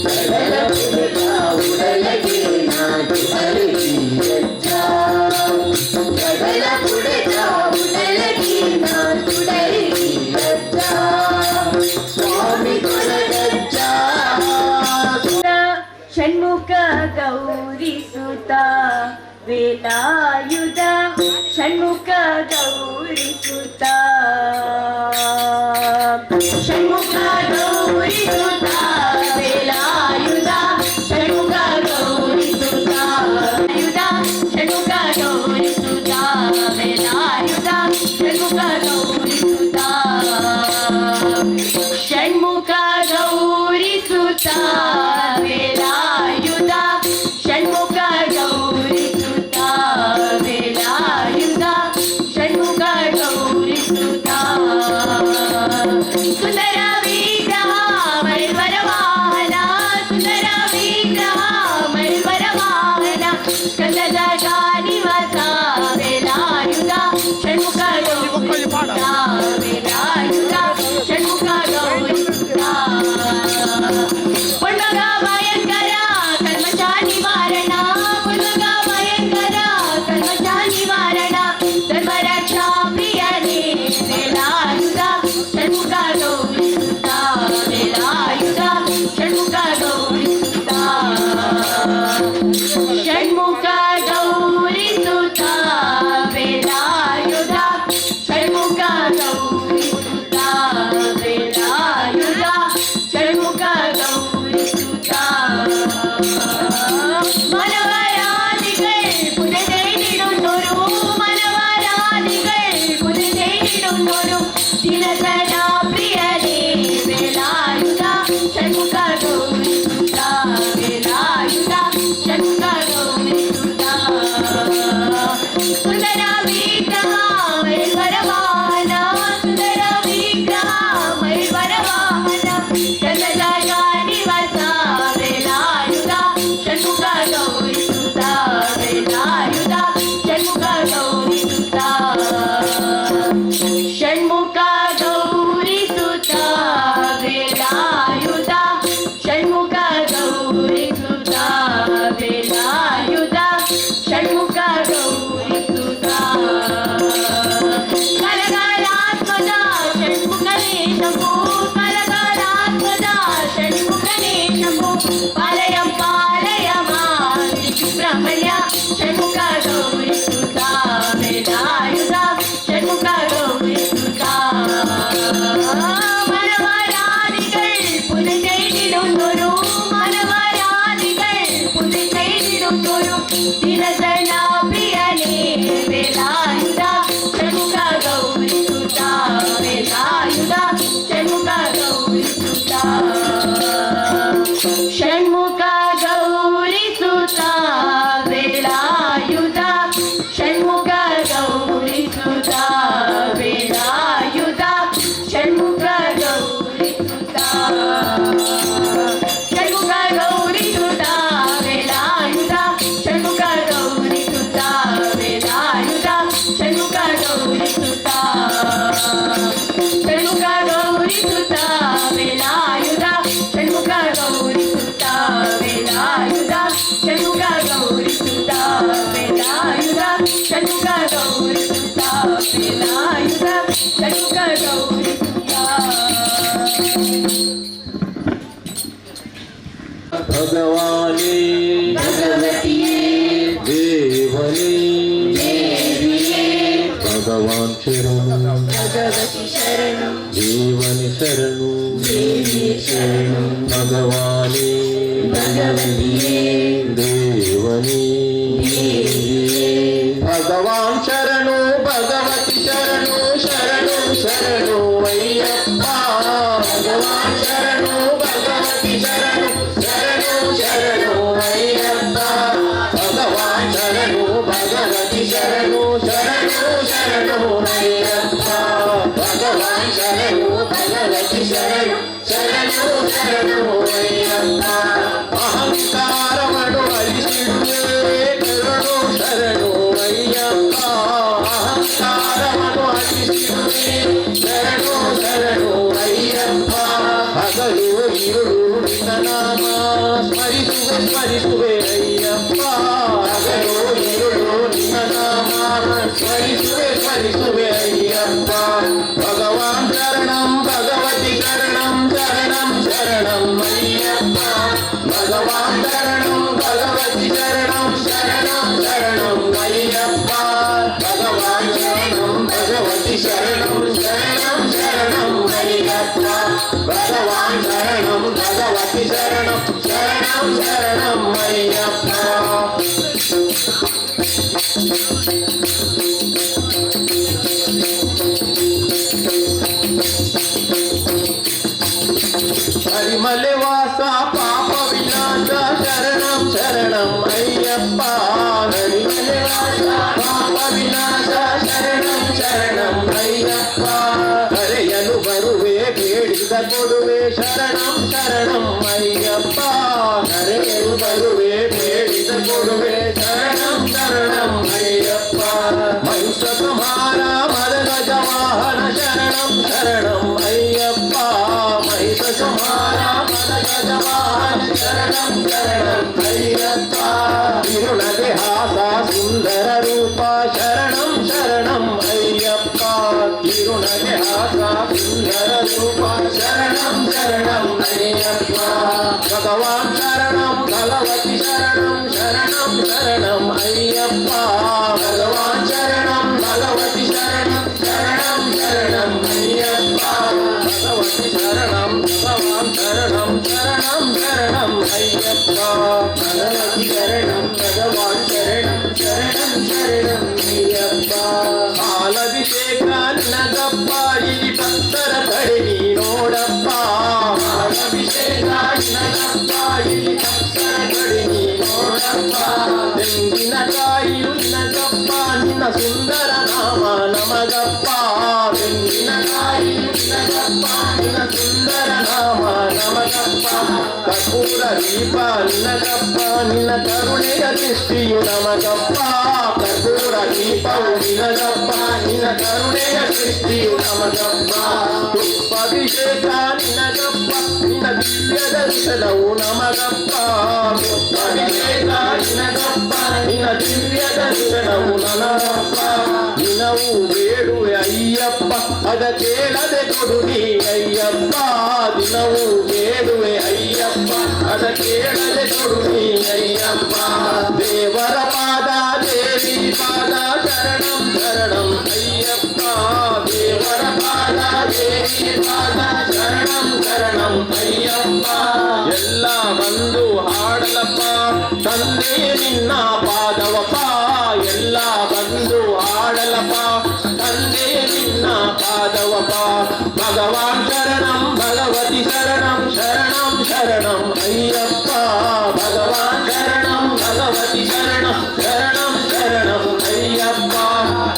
ಕಡಲ ಪುರದ ಉಡಲಗೆ ನಾಚುಡಲಿರಜ್ಜ ಕಡಲ ಪುರದ ಉಡಲಗೆ ನಾಚುಡಲಿರಜ್ಜ ಸ್ವಾಮಿ ಕೊರಗಜ್ಜ ಷಣ್ಮುಖ ಗೌರಿಸುತ ವೇಲಾಯುಧ ಷಣ್ಮುಖ ಗೌರಿಸುತ ಷಣ್ಮುಖ ಗೌರಿಸುತ ವೇಲಾಯುಧ ಷಣ್ಮುಖ ಗೌರಿಸುತ ಯುಧ ಷಣ್ಮುಖ ಗೌರಿಸುತ ವೇಲಾಯುಧ ಷಣ್ಮುಖ ಗೌರಿಸುತ ಷಣ್ಮುಖ ಗೌರಿಸುತ ವೇಲಾಯುಧ ಷಣ್ಮುಖ ಗೌರಿಸುತ ವೇಲಾಯುಧ ಷಣ್ಮುಖ ಗೌರಿಸುತ ಸುಂದರ ವಿಗ್ರಹ ಮೈವರ ವಾಹನ ಸುಂದರ ವಿಗ್ರಹ ಮೈವರ ವಾಹನ ಕಂದದ ಗಾನಿವಾಸ ವೇಲಾಯುಧ ಷಣ್ಮುಖ ಗೌರಿಸುತ ವೇಲಾಯುಧ ಷಣ್ಮುಖ ಗೌರಿಸುತ ಪುಣ್ಯಗ ಭಯಂಕರ ಕಲ್ಮಶ ನಿವಾರಣ ಪುಣ್ಯಗ ಭಯಂಕರ ಕಲ್ಮಶ ನಿವಾರಣ ಧರ್ಮರಕ್ಷಾ ಪ್ರಿಯನೇ ವೇಲಾಯುಧ ಷಣ್ಮುಖ ಗೌರಿಸುತ तेडिडुन्नोरु दिनसरा प्रियने वेलायुधा षण्मुख गौरी सुता वेलायुधा षण्मुख गौरी सुता सुंदर विग्रह मयूर वाहन सुंदर विग्रह मयूर वाहन चंद्रजाया निवास वेलायुधा षण्मुख गौरी सुता वेलायुधा षण्मुख गौरी सुता षण्मुख गौरी सुता वेलायुधा षण्मुख गौरी सुता वेलायुधा षण्मुख गौरी सुता करकरात्मजा षण्मुखने शंभो करकरात्मजा षण्मुखने शंभो पालय पालय मां सुब्रह्मण्य षण्मुख गौरी सुता वेलायुधा षण्मुख गौरी सुता மனவராதிகள் புதை செய்திடுந்தோரு மனவராதிகள் புதை செய்திடுந்தோரு தினசனா பிரியனே வேலாயுதா ஷண்முக கௌரி சுதா வேலாயுதா ஷண்முக கௌரி சுதா ஷண்முக கௌரி சுதா வேலாயுதா ಷಣ್ಮುಖ ಗೌರಿ ಸುತಾ ವೇಲಾಯುಧ ಷಣ್ಮುಖ ಗೌರಿ ಸುತಾ ಷಣ್ಮುಖ ಗೌರಿ ಸುತಾ ವೇಲಾಯುಧ ಷಣ್ಮುಖ ಗೌರಿ ಸುತಾ ವೇಲಾಯುಧ ಷಣ್ಮುಖ ಗೌರಿ ಸುತಾ ಷಣ್ಮುಖ ಗೌರಿ ಸುತಾ ವೇಲಾಯುಧ ಷಣ್ಮುಖ ಗೌರಿ ಸುತಾ ವೇಲಾಯುಧ ಷಣ್ಮುಖ ಗೌರಿ ಸುತಾ ವೇಲಾಯುಧ ಷಣ್ಮುಖ ಗೌರಿ ಸುತಾ ವೇಲಾಯುಧ ಷಣ್ಮುಖ ಗೌರಿ ಸುತಾ ಭಗವಾನೇ ಭಗವತಿಯೇ ದೇವನೇ ದೇವಿಯೇ ಭಗವಾನ್ ಶರಣು ಭಗವತಿ ಶರಣು ದೇವನಿ ಶರಣು ದೇವಿ ಶರಣು ಭಗವಾನೇ ಭಗವತಿಯೇ ದೇವನೇ ದೇವಿಯೇ ಭಗವಾನ್ ಶರಣು ಭಗವತಿ ಶರಣು ಶರಣು ಶರಣು ಅಯ್ಯಪ್ಪ ಭಗವಾನ್ ಶರಣು ಭಗವತಿ ಶರಣು ಶರಣು ಶರಣು ಅಯ್ಯಪ್ಪ ಭಗವಾನ್ ಶರಣು ಭಗವತಿ ಶರಣು ಶರಣು ಶರಣು ಅಯ್ಯಪ್ಪ ಭಗವಾನ್ ಶರಣು ಭಗವತಿ ಶರಣು ಶರಣು ಶರಣು ಅಯ್ಯಪ್ಪ ಅಹಂಕಾರವನ್ನು ಅಳಿಸಿಡುವೆ ಕರುಣು ಶರಣು ಅಯ್ಯಪ್ಪ ಅಹಂಕಾರವನ್ನು ಅಳಿಸಿಡುವೆ ಶರಣು ಶರಣು ಅಯ್ಯಪ್ಪ ಹಗಲು ಇರುಳು ನಿನ್ನ ನಾಮ ಸ್ಮರಿಸುವೆ ಸ್ಮರಿಸುವೆ ಅಯ್ಯಪ್ಪ ಹಗಲು ಇರುಳು ನಿನ್ನ ನಾಮ ಸ್ಮರಿಸುವೆ ಸ್ಮರಿಸುವೆ ಅಯ್ಯಪ್ಪ ಭಗವಾನ್ ಶರಣಂ ಭಗವತಿ ಶರಣಂ ಶರಣಂ ಶರಣಂ ಅಯ್ಯಪ್ಪ ಭಗವಾನ್ ಶರಣಂ ಭಗವತಿ ಶರಣಂ ಶರಣಂ ಶರಣಂ ಅಯ್ಯಪ್ಪ ಭಗವಾನ್ ಶರಣಂ ಭಗವತಿ ಶರಣಂ ಶರಣಂ ಶರಣಂ ಅಯ್ಯಪ್ಪ ಭಗವಾನ್ ಶರಣಂ ಭಗವತಿ ಶರಣಂ ಶರಣಂ ಶರಣಂ ಅಯ್ಯಪ್ಪ ಹರಿಮಲೆ ವಾಸ ಪಾಪ ವಿನಾಶ ಶರಣಂ ಶರಣಂ ಅಯ್ಯಪ್ಪ ಹರಿಮಲೆ ವಾಸ ಪಾಪ ವಿನಾಶ ಶರಣಂ ಶರಣಂ ಅಯ್ಯಪ್ಪ ಹರೆಯಲು ಬರುವೆ ಬೇಡಿದ ಕೊಡುವೆ ಶರಣಂ ಶರಣಂ ಅಯ್ಯಪ್ಪ ಹರೆಯಲು ಬರುವೆ ಬೇಡಿದ ಕೊಡುವೆ ಶರಣಂ ಶರಣಂ ಅಯ್ಯಪ್ಪ ಮಹಿಷ ಸಂಹಾರ ಮದಗಜ ವಾಹನ ಶರಣಂ ಶರಣಂ ಅಯ್ಯಪ್ಪ ಮಹಿಷ ಸಂಹಾರ ಮದಗಜ ವಾಹನ ಶರಣಂ ಶರಣಂ ಅಯ್ಯಪ್ಪ ತಿರುಳಗೆ ಹಾಸ ಸುಂದರ ರೂಪ ಶರಣಂ ಶರಣಂ ಅಯ್ಯಪ್ಪ ತಿರುಳಗೆ ಹಾಸ ಸುಂದರ ರೂಪ ಶರಣಂ ಶರಣಂ ಅಯ್ಯಪ್ಪ ಭಗವಾನ್ ಶರಣಂ ಭಗವತಿ ಶರಣಂ ಶರಣಂ ಶರಣಂ ಅಯ್ಯಪ್ಪ ಭಗವಾನ್ ಶರಣಂ ಭಗವತಿ ಶರಣಂ ಶರಣಂ ಶರಣಂ ಅಯ್ಯಪ್ಪ ಭಗವತಿ ಶರಣಂ ಭಗವಾನ್ ಶರಣಂ ಶರಣಂ ಶರಣಂ ಅಯ್ಯಪ್ಪ ಭಗವತಿ ಶರಣಂ ಭಗವಾನ್ ಶರಣಂ ಶರಣಂ ಶರಣಂ ಅಯ್ಯಪ್ಪ ಹಾಲಭಿಷೇಕ ನಗಪ್ಪ ನಿನಗಪ್ಪ ಇಲ್ಲಿ ಭಕ್ತರ ಕಡೆ ನೀ ನೋಡಪ್ಪ ಅಭಿಷೇಕ ನಿನಗಪ್ಪ ಇಲ್ಲಿ ಭಕ್ತರ ಕಡೆ ನೀ ನೋಡಪ್ಪ ತೆಂಗಿನಕಾಯಿಯು ನಿನಗಪ್ಪ ನಿನ್ನ ಸುಂದರ ನಾಮ ನಮಗಪ್ಪ ತೆಂಗಿನಕಾಯಿಯು ನಿನಗಪ್ಪ ನಿನ್ನ ಸುಂದರ ನಾಮ ನಮಗಪ್ಪ ಕರ್ಪೂರ ದೀಪ ನಿನಗಪ್ಪ ನಿನ್ನ ಕರುಣೆಯ ದೃಷ್ಟಿಯು ನಮಗಪ್ಪ ಕರ್ಪೂರ ದೀಪವು ನಿನಗಪ್ಪ ನಿನ್ನ ಕರುಣೆಯ ದೃಷ್ಟಿಯು ನಮಗಪ್ಪ ಪುಷ್ಪಾಭಿಷೇಕ ನಿನಗಪ್ಪ ನಿನ್ನ ದಿವ್ಯ ದರ್ಶನವು ನಮಗಪ್ಪ ಪುಷ್ಪಾಭಿಷೇಕ ನಿನಗಪ್ಪ ನಿನ್ನ ದಿವ್ಯ ದರ್ಶನವು ನನಗಪ್ಪ ದಿನವೂ ಬೇಡುವೆ ಅಯ್ಯಪ್ಪ ಅದ ಕೇಳದೆ ಕೊಡು ನೀ ಅಯ್ಯಪ್ಪ ದಿನವೂ ಬೇಡುವೆ ಅಯ್ಯಪ್ಪ ಅದ ಕೇಳದೆ ಕೊಡು ನೀ ಅಯ್ಯಪ್ಪ ದೇವರ ಪಾದ ದೇವಿ ಪಾದ ಶರಣಂ ಶರಣಂ ಅಯ್ಯಪ್ಪ ದೇವರ ಪಾದ ದೇವಿ ಪಾದ ಶರಣಂ ಶರಣಂ ಅಯ್ಯಪ್ಪ ಎಲ್ಲ ಬಂದು ಹಾಡಲಪ್ಪ ತಂದೆ ನಿನ್ನ ಪಾದವಪ್ಪ ಎಲ್ಲ ಬಂದು ಹಾಡಲಪ್ಪ ತಂದೆ ನಿನ್ನ ಪಾದವಪ್ಪ ಭಗವಾನ್ ಶರಣಂ ಭಗವತಿ ಶರಣಂ ಶರಣಂ ಶರಣಂ ಅಯ್ಯಪ್ಪ ಭಗವಾನ್ ಶರಣಂ ಭಗವತಿ ಶರಣಂ ಶರಣಂ ಶರಣಂ ಅಯ್ಯಪ್ಪ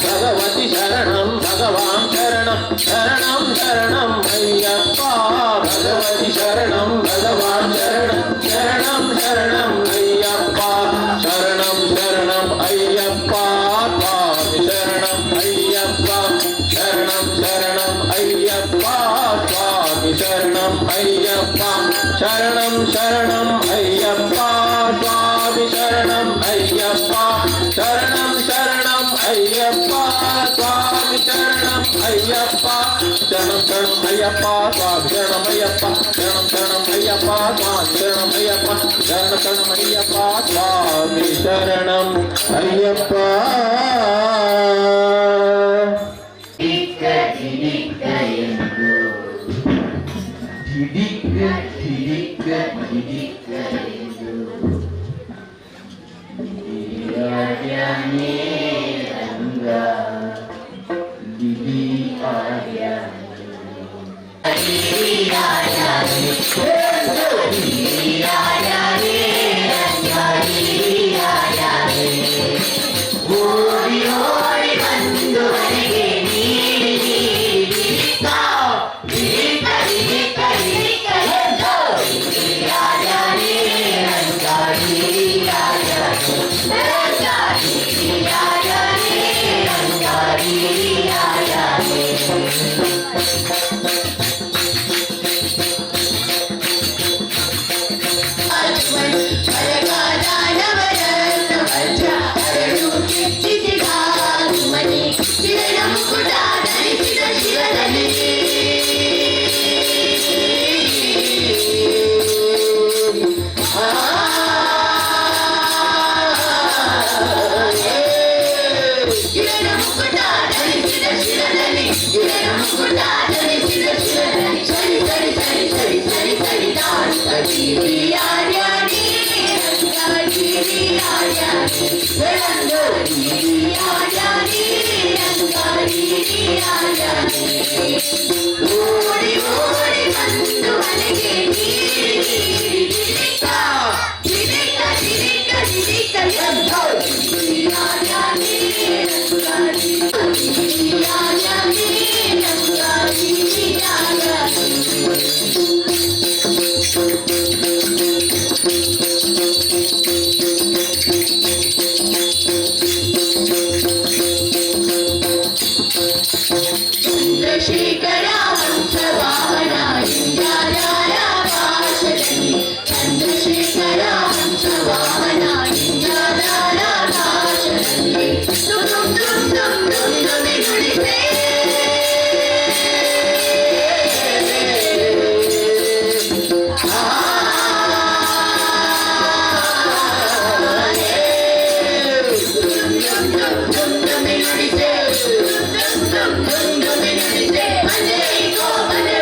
ಭಗವತಿ ಶರಣಂ ಭಗವಾನ್ ಶರಣಂ ಶರಣಂ ಶರಣಂ ಅಯ್ಯಪ್ಪ ಭಗವತಿ ಶರಣಂ ಭಗವಾನ್ ಶರಣಂ ಶರಣಂ ಶರಣಂ ಅಯ್ಯಪ್ಪ ಶರಣಂ ಶರಣಂ ಅಯ್ಯಪ್ಪ ಸ್ವಾಮಿ ಶರಣಂ ಅಯ್ಯಪ್ಪ ಶರಣಂ ಶರಣಂ ಅಯ್ಯಪ್ಪ ಸ್ವಾಮಿ ಶರಣಂ ಅಯ್ಯಪ್ಪ ಶರಣಂ ಶರಣಂ ಅಯ್ಯಪ್ಪ ಸ್ವಾಮಿ ಶರಣಂ ಅಯ್ಯಪ್ಪ ಶರಣಂ ಶರಣಂ ಅಯ್ಯಪ್ಪ ಸ್ವಾಮಿ ಶರಣಂ ಅಯ್ಯಪ್ಪ ಶರಣಂ ಶರಣಂ ಅಯ್ಯಪ್ಪ ಸ್ವಾಮಿ ಶರಣಂ ಅಯ್ಯಪ್ಪ ಶರಣಂ ಶರಣಂ ಅಯ್ಯಪ್ಪ ಸ್ವಾಮಿ ಶರಣಂ ಅಯ್ಯಪ್ಪ ಶರಣಂ ಶರಣಂ ಅಯ್ಯಪ್ಪ ಸ್ವಾಮಿ ಶರಣಂ Ayyappa Chandrashekhara ಹಂಸವಾಹನ ಇಂದ್ರಜಾಲ ಭಾಷದಲ್ಲಿ Chandrashekhara ಹಂಸವಾಹನ ಇಂದ್ರಜಾಲ ಭಾಷದಲ್ಲಿ ದುಮ್ ದುಮ್ ದುಮ್ ದುಮ್ ದುಮ್ ನುಡಿಸೆ Monday, go, Monday,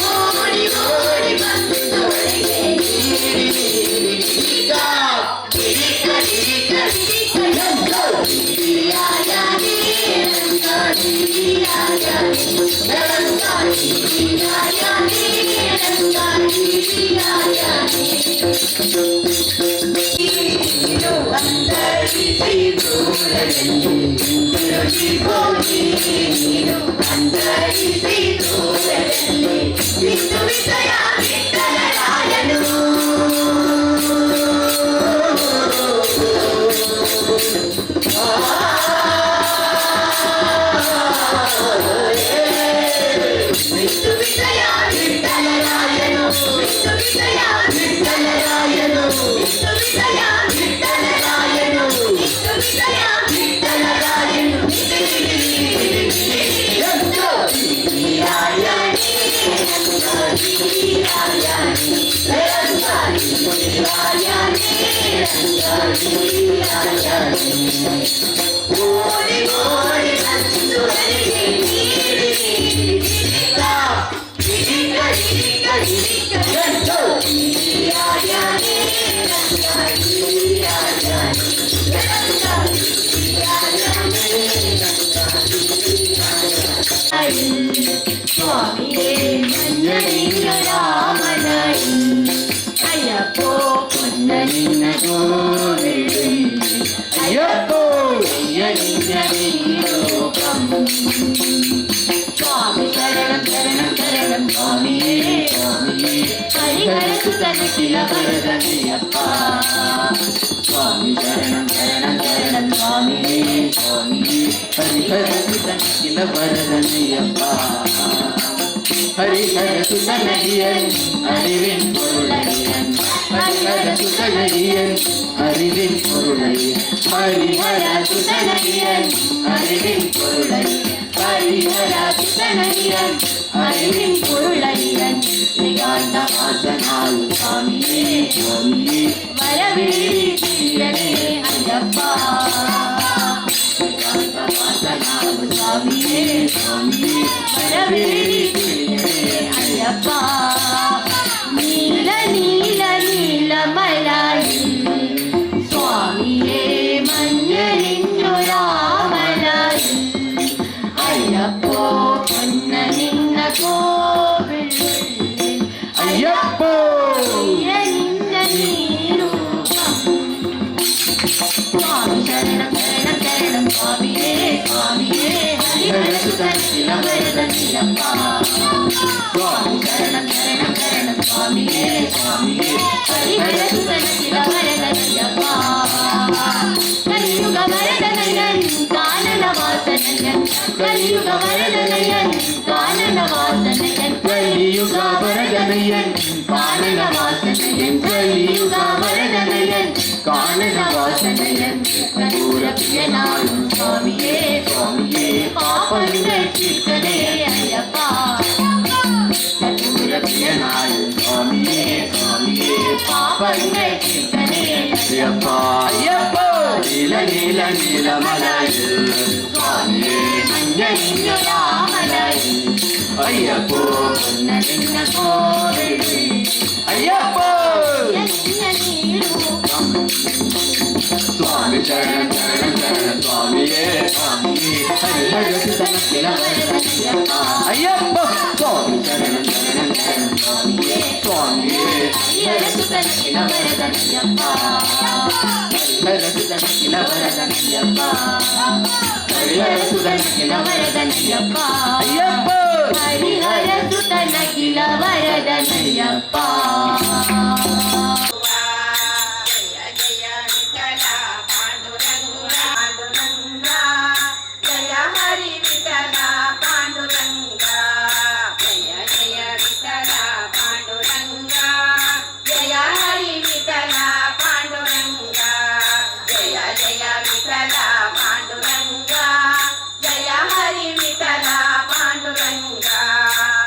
ಓಡಿ ಓಡಿ ಬಂದೊಳಗೆ ಸ್ವಾಮಿಯೇ ಮಂಜನಿಂಗ ರಾಮನಾಯಿ ಅಯ್ಯಪ್ಪೋ ಪೊನ್ನ ನಿನ್ನ ಕೋವಿಲು ಅಯ್ಯಪ್ಪೋ ನಿನ್ನ ನೀಲೋಕಂ ಸ್ವಾಮಿ ಶರಣಂ ಶರಣಂ ಶರಣಂ ಸ್ವಾಮಿಯೇ ಸ್ವಾಮಿಯೇ ಹರಿಹರಸುತನಿಖಿಲ ವರದನೆಯಪ್ಪ ಸ್ವಾಮಿ ಶರಣಂ ಶರಣಂ ಶರಣಂ ಸ್ವಾಮಿಯೇ ಸ್ವಾಮಿಯೇ ಹರಿಹರಸುತನಿಖಿಲ ವರದನೆಯಪ್ಪ ஹரிஹரசுதனடியன் அறிவின் பொருளையன் ஹரிஹரசுதனடியன் அறிவின் பொருளையன் ஹரிஹரசுதனடியன் அறிவின் பொருளையன் ஹரிஹரசுதனடியன் அறிவின் பொருளையன் நிகாந்த வாசனால் சுவாமியே சுவாமியே வரவேற்கிறனே ஐயப்பா நிகாந்த வாசனால் சுவாமியே சுவாமியே வரவேற்கிறனே ஐயப்பா நீல நீல நீலமலையில் சுவாமியே மஞ்சளிஞ்சு ராமனாயில் ஐயப்போ பொன்ன நின்ன கோவில் ஐயப்போ நின்ன நீரூபம் சுவாமி சரணம் சரணம் சரணம் சுவாமியே சுவாமியே ஹரிஹரசுதனிಖಿಲ ವರದನೆಯಪ್ಪ ಸ್ವಾಮಿ ಶರಣಂ ಶರಣಂ ಶರಣಂ ಸ್ವಾಮಿಯೇ ಸ್ವಾಮಿಯೇ ಹರಿಹರಸುತನಿಖಿಲ ವರದನೆಯಪ್ಪ ಕಲಿಯುಗ ವರದನಯನ್ ಕಾನನ ವಾಸನಯನ್ ಕಲಿಯುಗ ವರದನಯನ್ ಕಾನನ ವಾಸನಯನ್ ಕಲಿಯುಗ ವರದನಯನ್ ಕಾನನ ವಾಸನಯನ್ ಕಲಿಯುಗ ವರದನಯನ್ ಕಾನನ ವಾಸನಯನ್ ಕರ್ಪೂರ ಪ್ರಿಯನಾಳು ಸ್ವಾಮಿಯೇ ಸ್ವಾಮಿಯೇ ಪಾಪಂಗಳ್ ಕೀರ್ತನೆ ಅಯ್ಯಪ್ಪ ಕರ್ಪೂರ ಪ್ರಿಯನಾಳು ಸ್ವಾಮಿಯೇ ಸ್ವಾಮಿಯೇ ಪಾಪಂಗಳ್ ಕೀರ್ತನೆ ಅಯ್ಯಪ್ಪ ಅಯ್ಯಪ್ಪ ನೀಲ ನೀಲ ನೀಲಮಲೆயில் ಸ್ವಾಮಿಯೇ ಮಂಜನಿಂಗ ರಾಮನಾயில் ಅಯ್ಯಪ್ಪೋ ಪೊನ್ನ ನಿನ್ನ ಕೋವಿಲು ಅಯ್ಯಪ್ಪೋ ನಿನ್ನ ನೀರೂಪಂ ಸ್ವಾಮಿ ಶರಣಂ ಶರಣಂ ಶರಣಂ ಸ್ವಾಮಿಯೇ ಸ್ವಾಮಿಯೇ ಹರಿಹರಸುತನಿಖಿಲ ವರದನೆಯಪ್ಪ ಅಯ್ಯಪ್ಪ ಸ್ವಾಮಿ ಶರಣಂ ಶರಣಂ ಶರಣಂ ಸ್ವಾಮಿಯೇ ಸ್ವಾಮಿಯೇ ಹರಿಹರಸುತನಿಖಿಲ ವರದನೆಯಪ್ಪ ಹರಿಹರಸುತನಿಖಿಲ ವರದನೆಯಪ್ಪ ಹರಿಹರಸುತನಿಖಿಲ ವರದನೆಯಪ್ಪ ಅಯ್ಯಪ್ಪ ಹರಿಹರಸುತನಿಖಿಲ ವರದನೆಯಪ್ಪ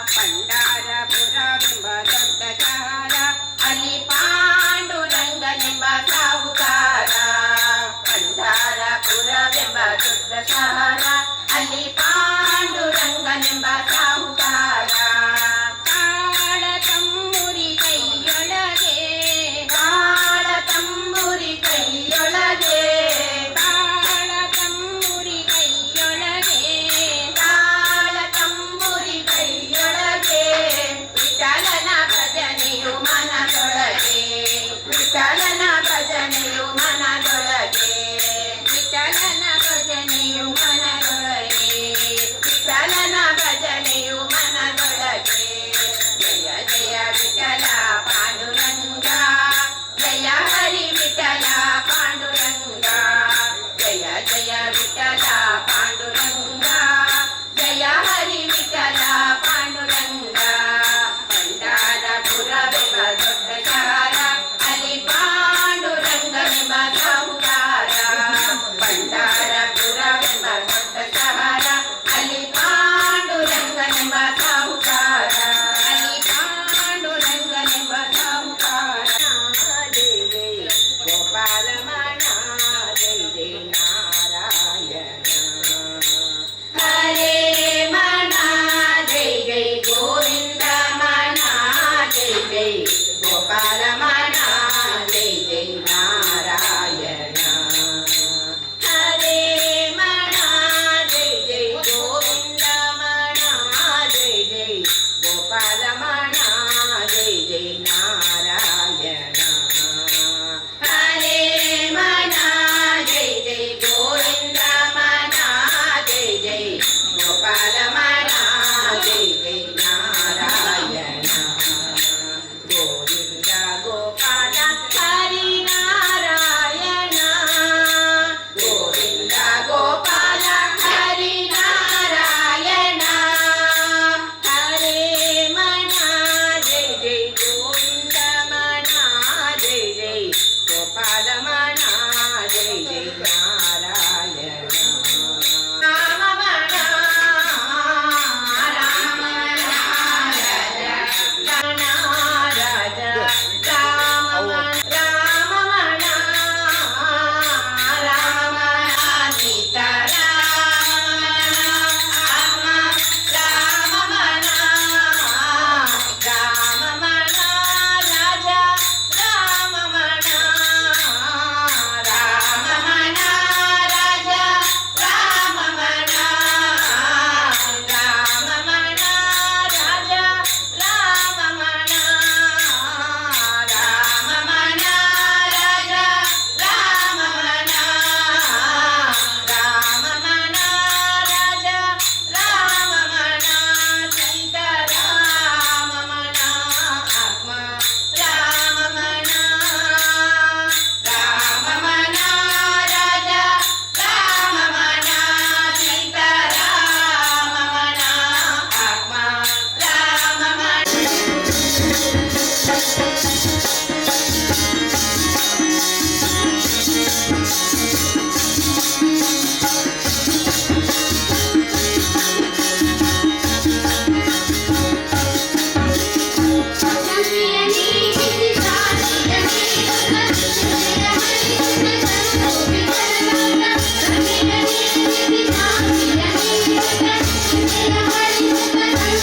पंडारपुर बिंब दೊಡ್ಡ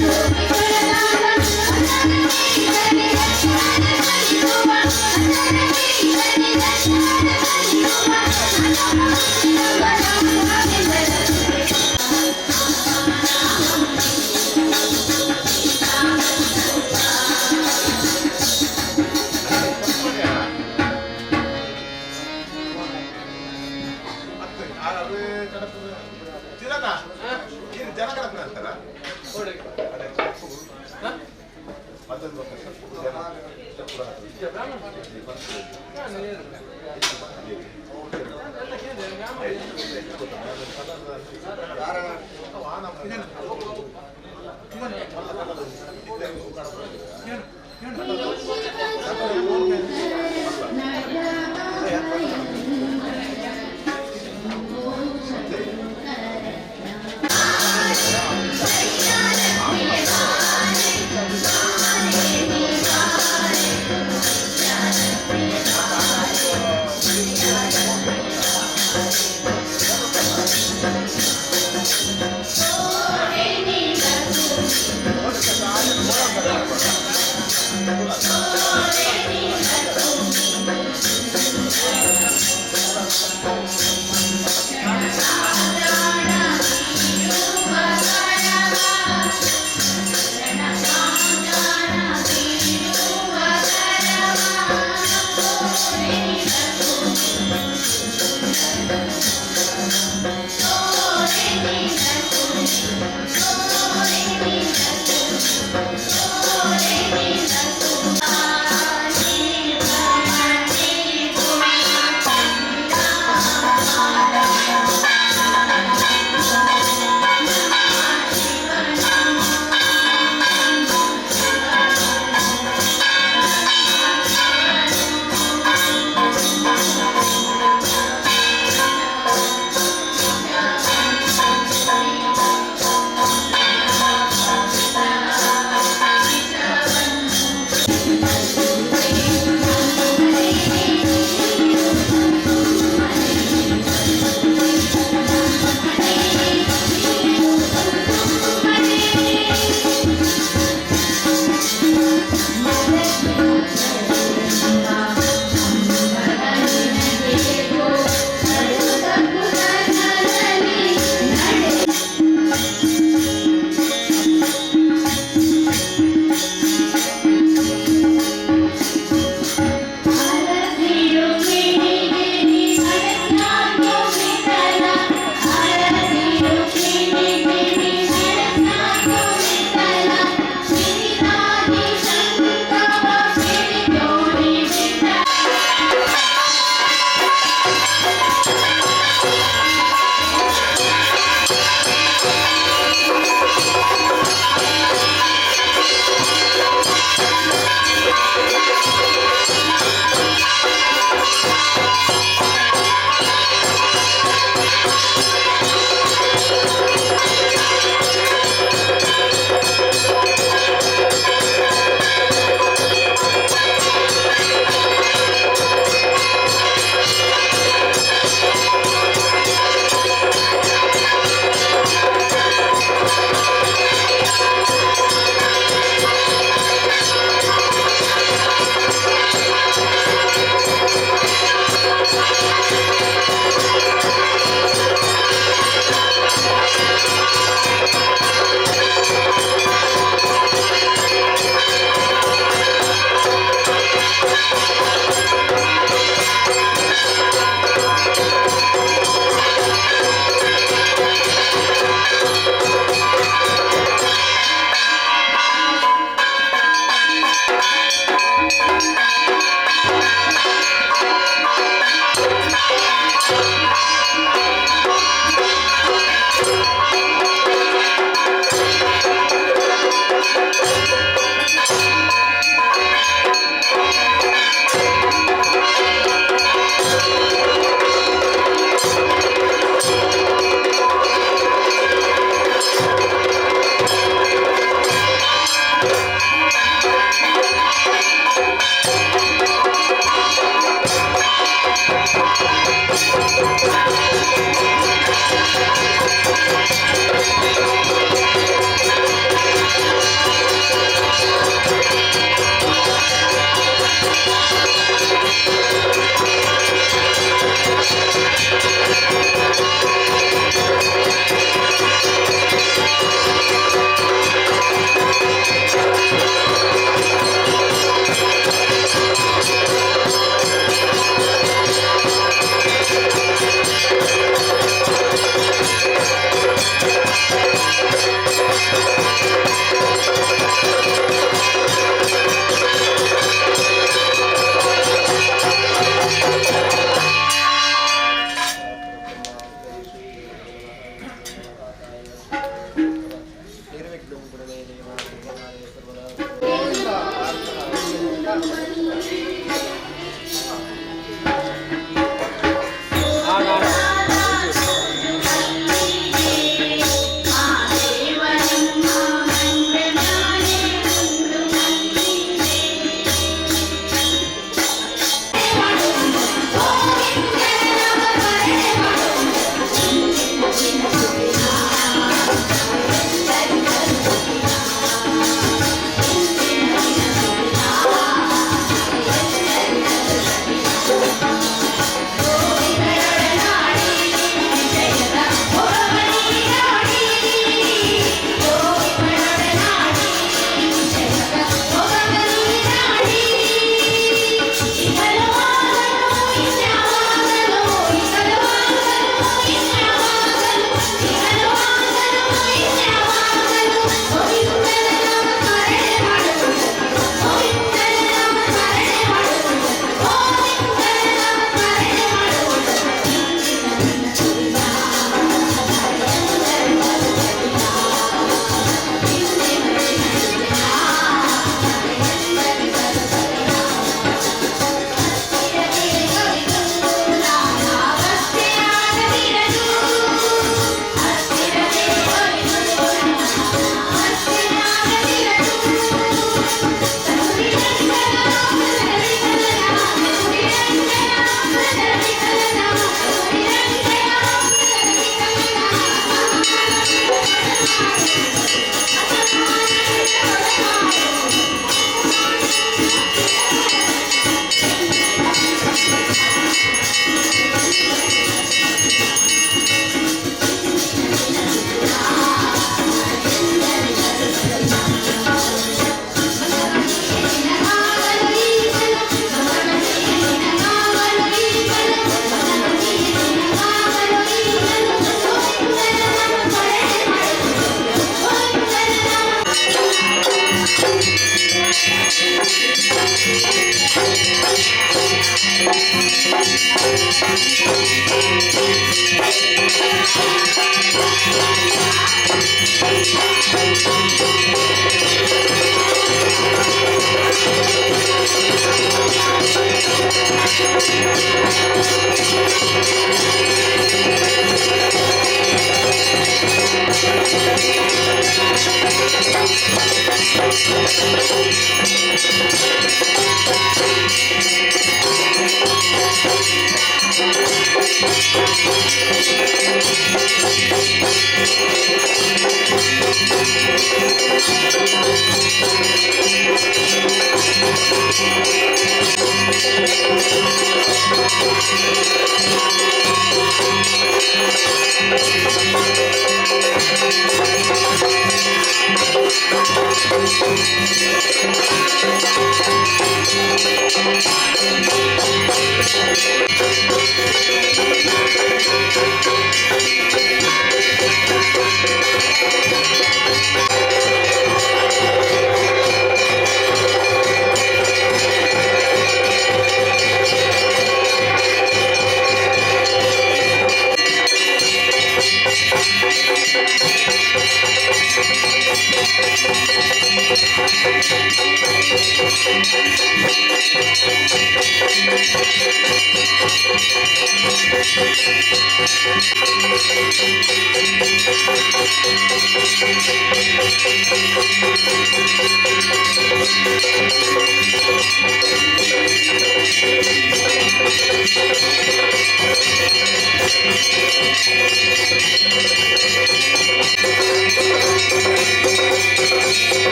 Yeah.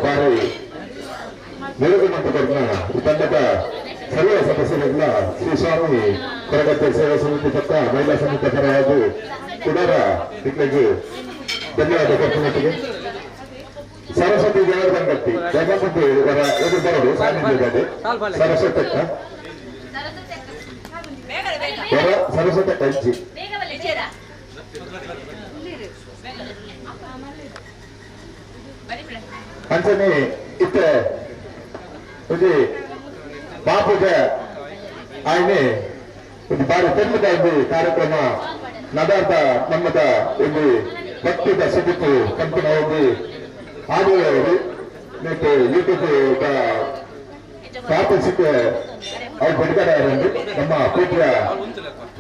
ಬಾರಿ ನಿರೂಪಣೆಯ ಈ ತಂಡದ ಸರ್ವ ಸದಸ್ಯರೆಲ್ಲ ಶ್ರೀ ಸ್ವಾಮಿ ಕೊರಗತ್ತೆ ಸೇವಾ ಸಮಿತಿ ಪಕ್ಕ ಮಹಿಳಾ ಸಮಿತಿ ಪರವಾಗಿ ಕುಡರ ತಿಂಗಳಿಗೆ ಧನ್ಯವಾದ ಕೊಡ್ತಿಗೆ ಸರಸ್ವತಿ ಜನಾರ್ದನ್ ಗಟ್ಟಿ ಜಗನ್ಮಂತ್ರಿ ಇವರ ಎದುರು ಬರೋದು ಸಾನ್ನಿಧ್ಯದಲ್ಲಿ ಸರಸ್ವತಿ ಸರಸ್ವತಿ ಕಂಚಿ ಅಂಚನೆ ಇತ್ತ ಒಂದು ಬಾಪುಜ ಆಯ್ನೆ ಒಂದು ಬಾರಿ ತೆರಳಿದ ಒಂದು ಕಾರ್ಯಕ್ರಮ ನದಾರ್ಥ ನಮ್ಮದ ಒಂದು ಭಕ್ತಿದ ಸುದಿತ್ತು ಕಂಪನ ಒಂದು ಆಡಿಯೋರು ಮತ್ತು ಯೂಟ್ಯೂಬ್ ಪ್ರಾರ್ಥಿಸಿಕೆ ಅವ್ರು ಬಿಡುಗಡೆ ನಮ್ಮ ಪ್ರೀತಿಯ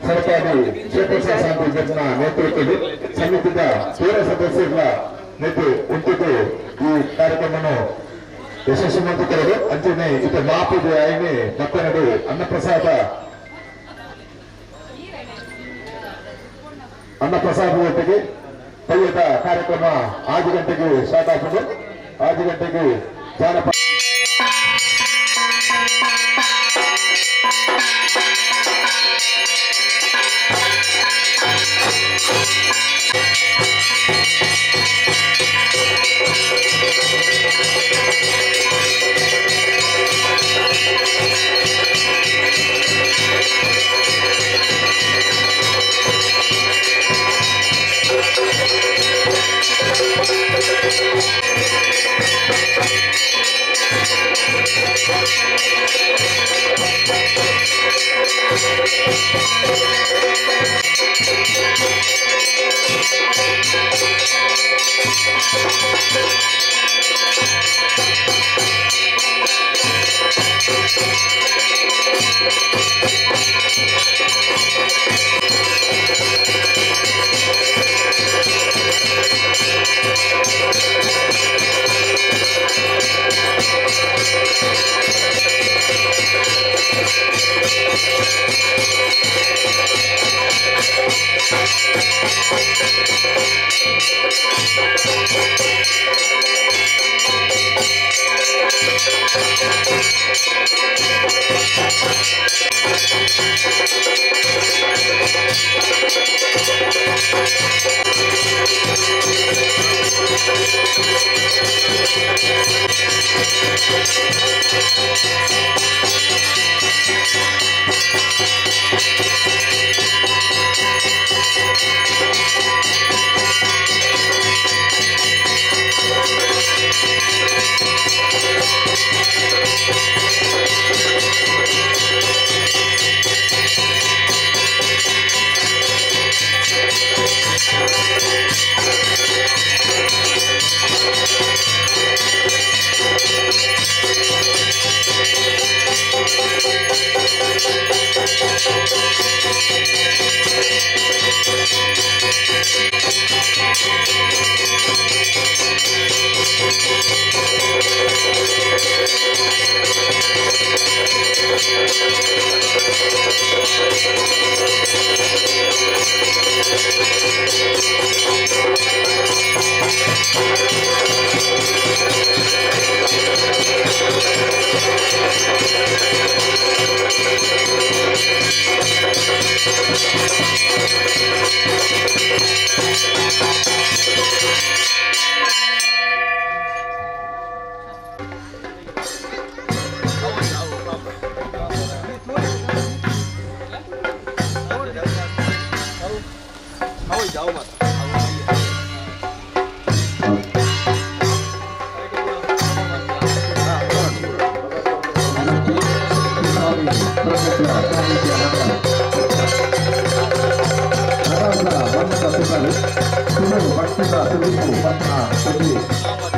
ಸರ್ಕಾರಿ ಕ್ಷೇತ್ರ ಶಾಂತಿ ಜನ ನೇತೃತ್ವದಲ್ಲಿ ಸಮಿತಿಯ ಸೇವಾ ಸದಸ್ಯರ ನೇತೃ ಉಂಟಿದ್ದು ಈ ಕಾರ್ಯಕ್ರಮವನ್ನು ಯಶಸ್ವಿ ಮಾಡುತ್ತಿರುವುದು ಅಂಚನೆ ಇದು ಮಾಪುದು ಆಯ್ನೆ ಮಕ್ಕಳು ಅನ್ನಪ್ರಸಾದ ಒಟ್ಟಿಗೆ ಕೈಯದ ಕಾರ್ಯಕ್ರಮ 6 ಗಂಟೆಗೆ ಸ್ಟಾರ್ಟ್ ಆಗ್ತದೆ 6 ಗಂಟೆಗೆ ಜಾನಪದ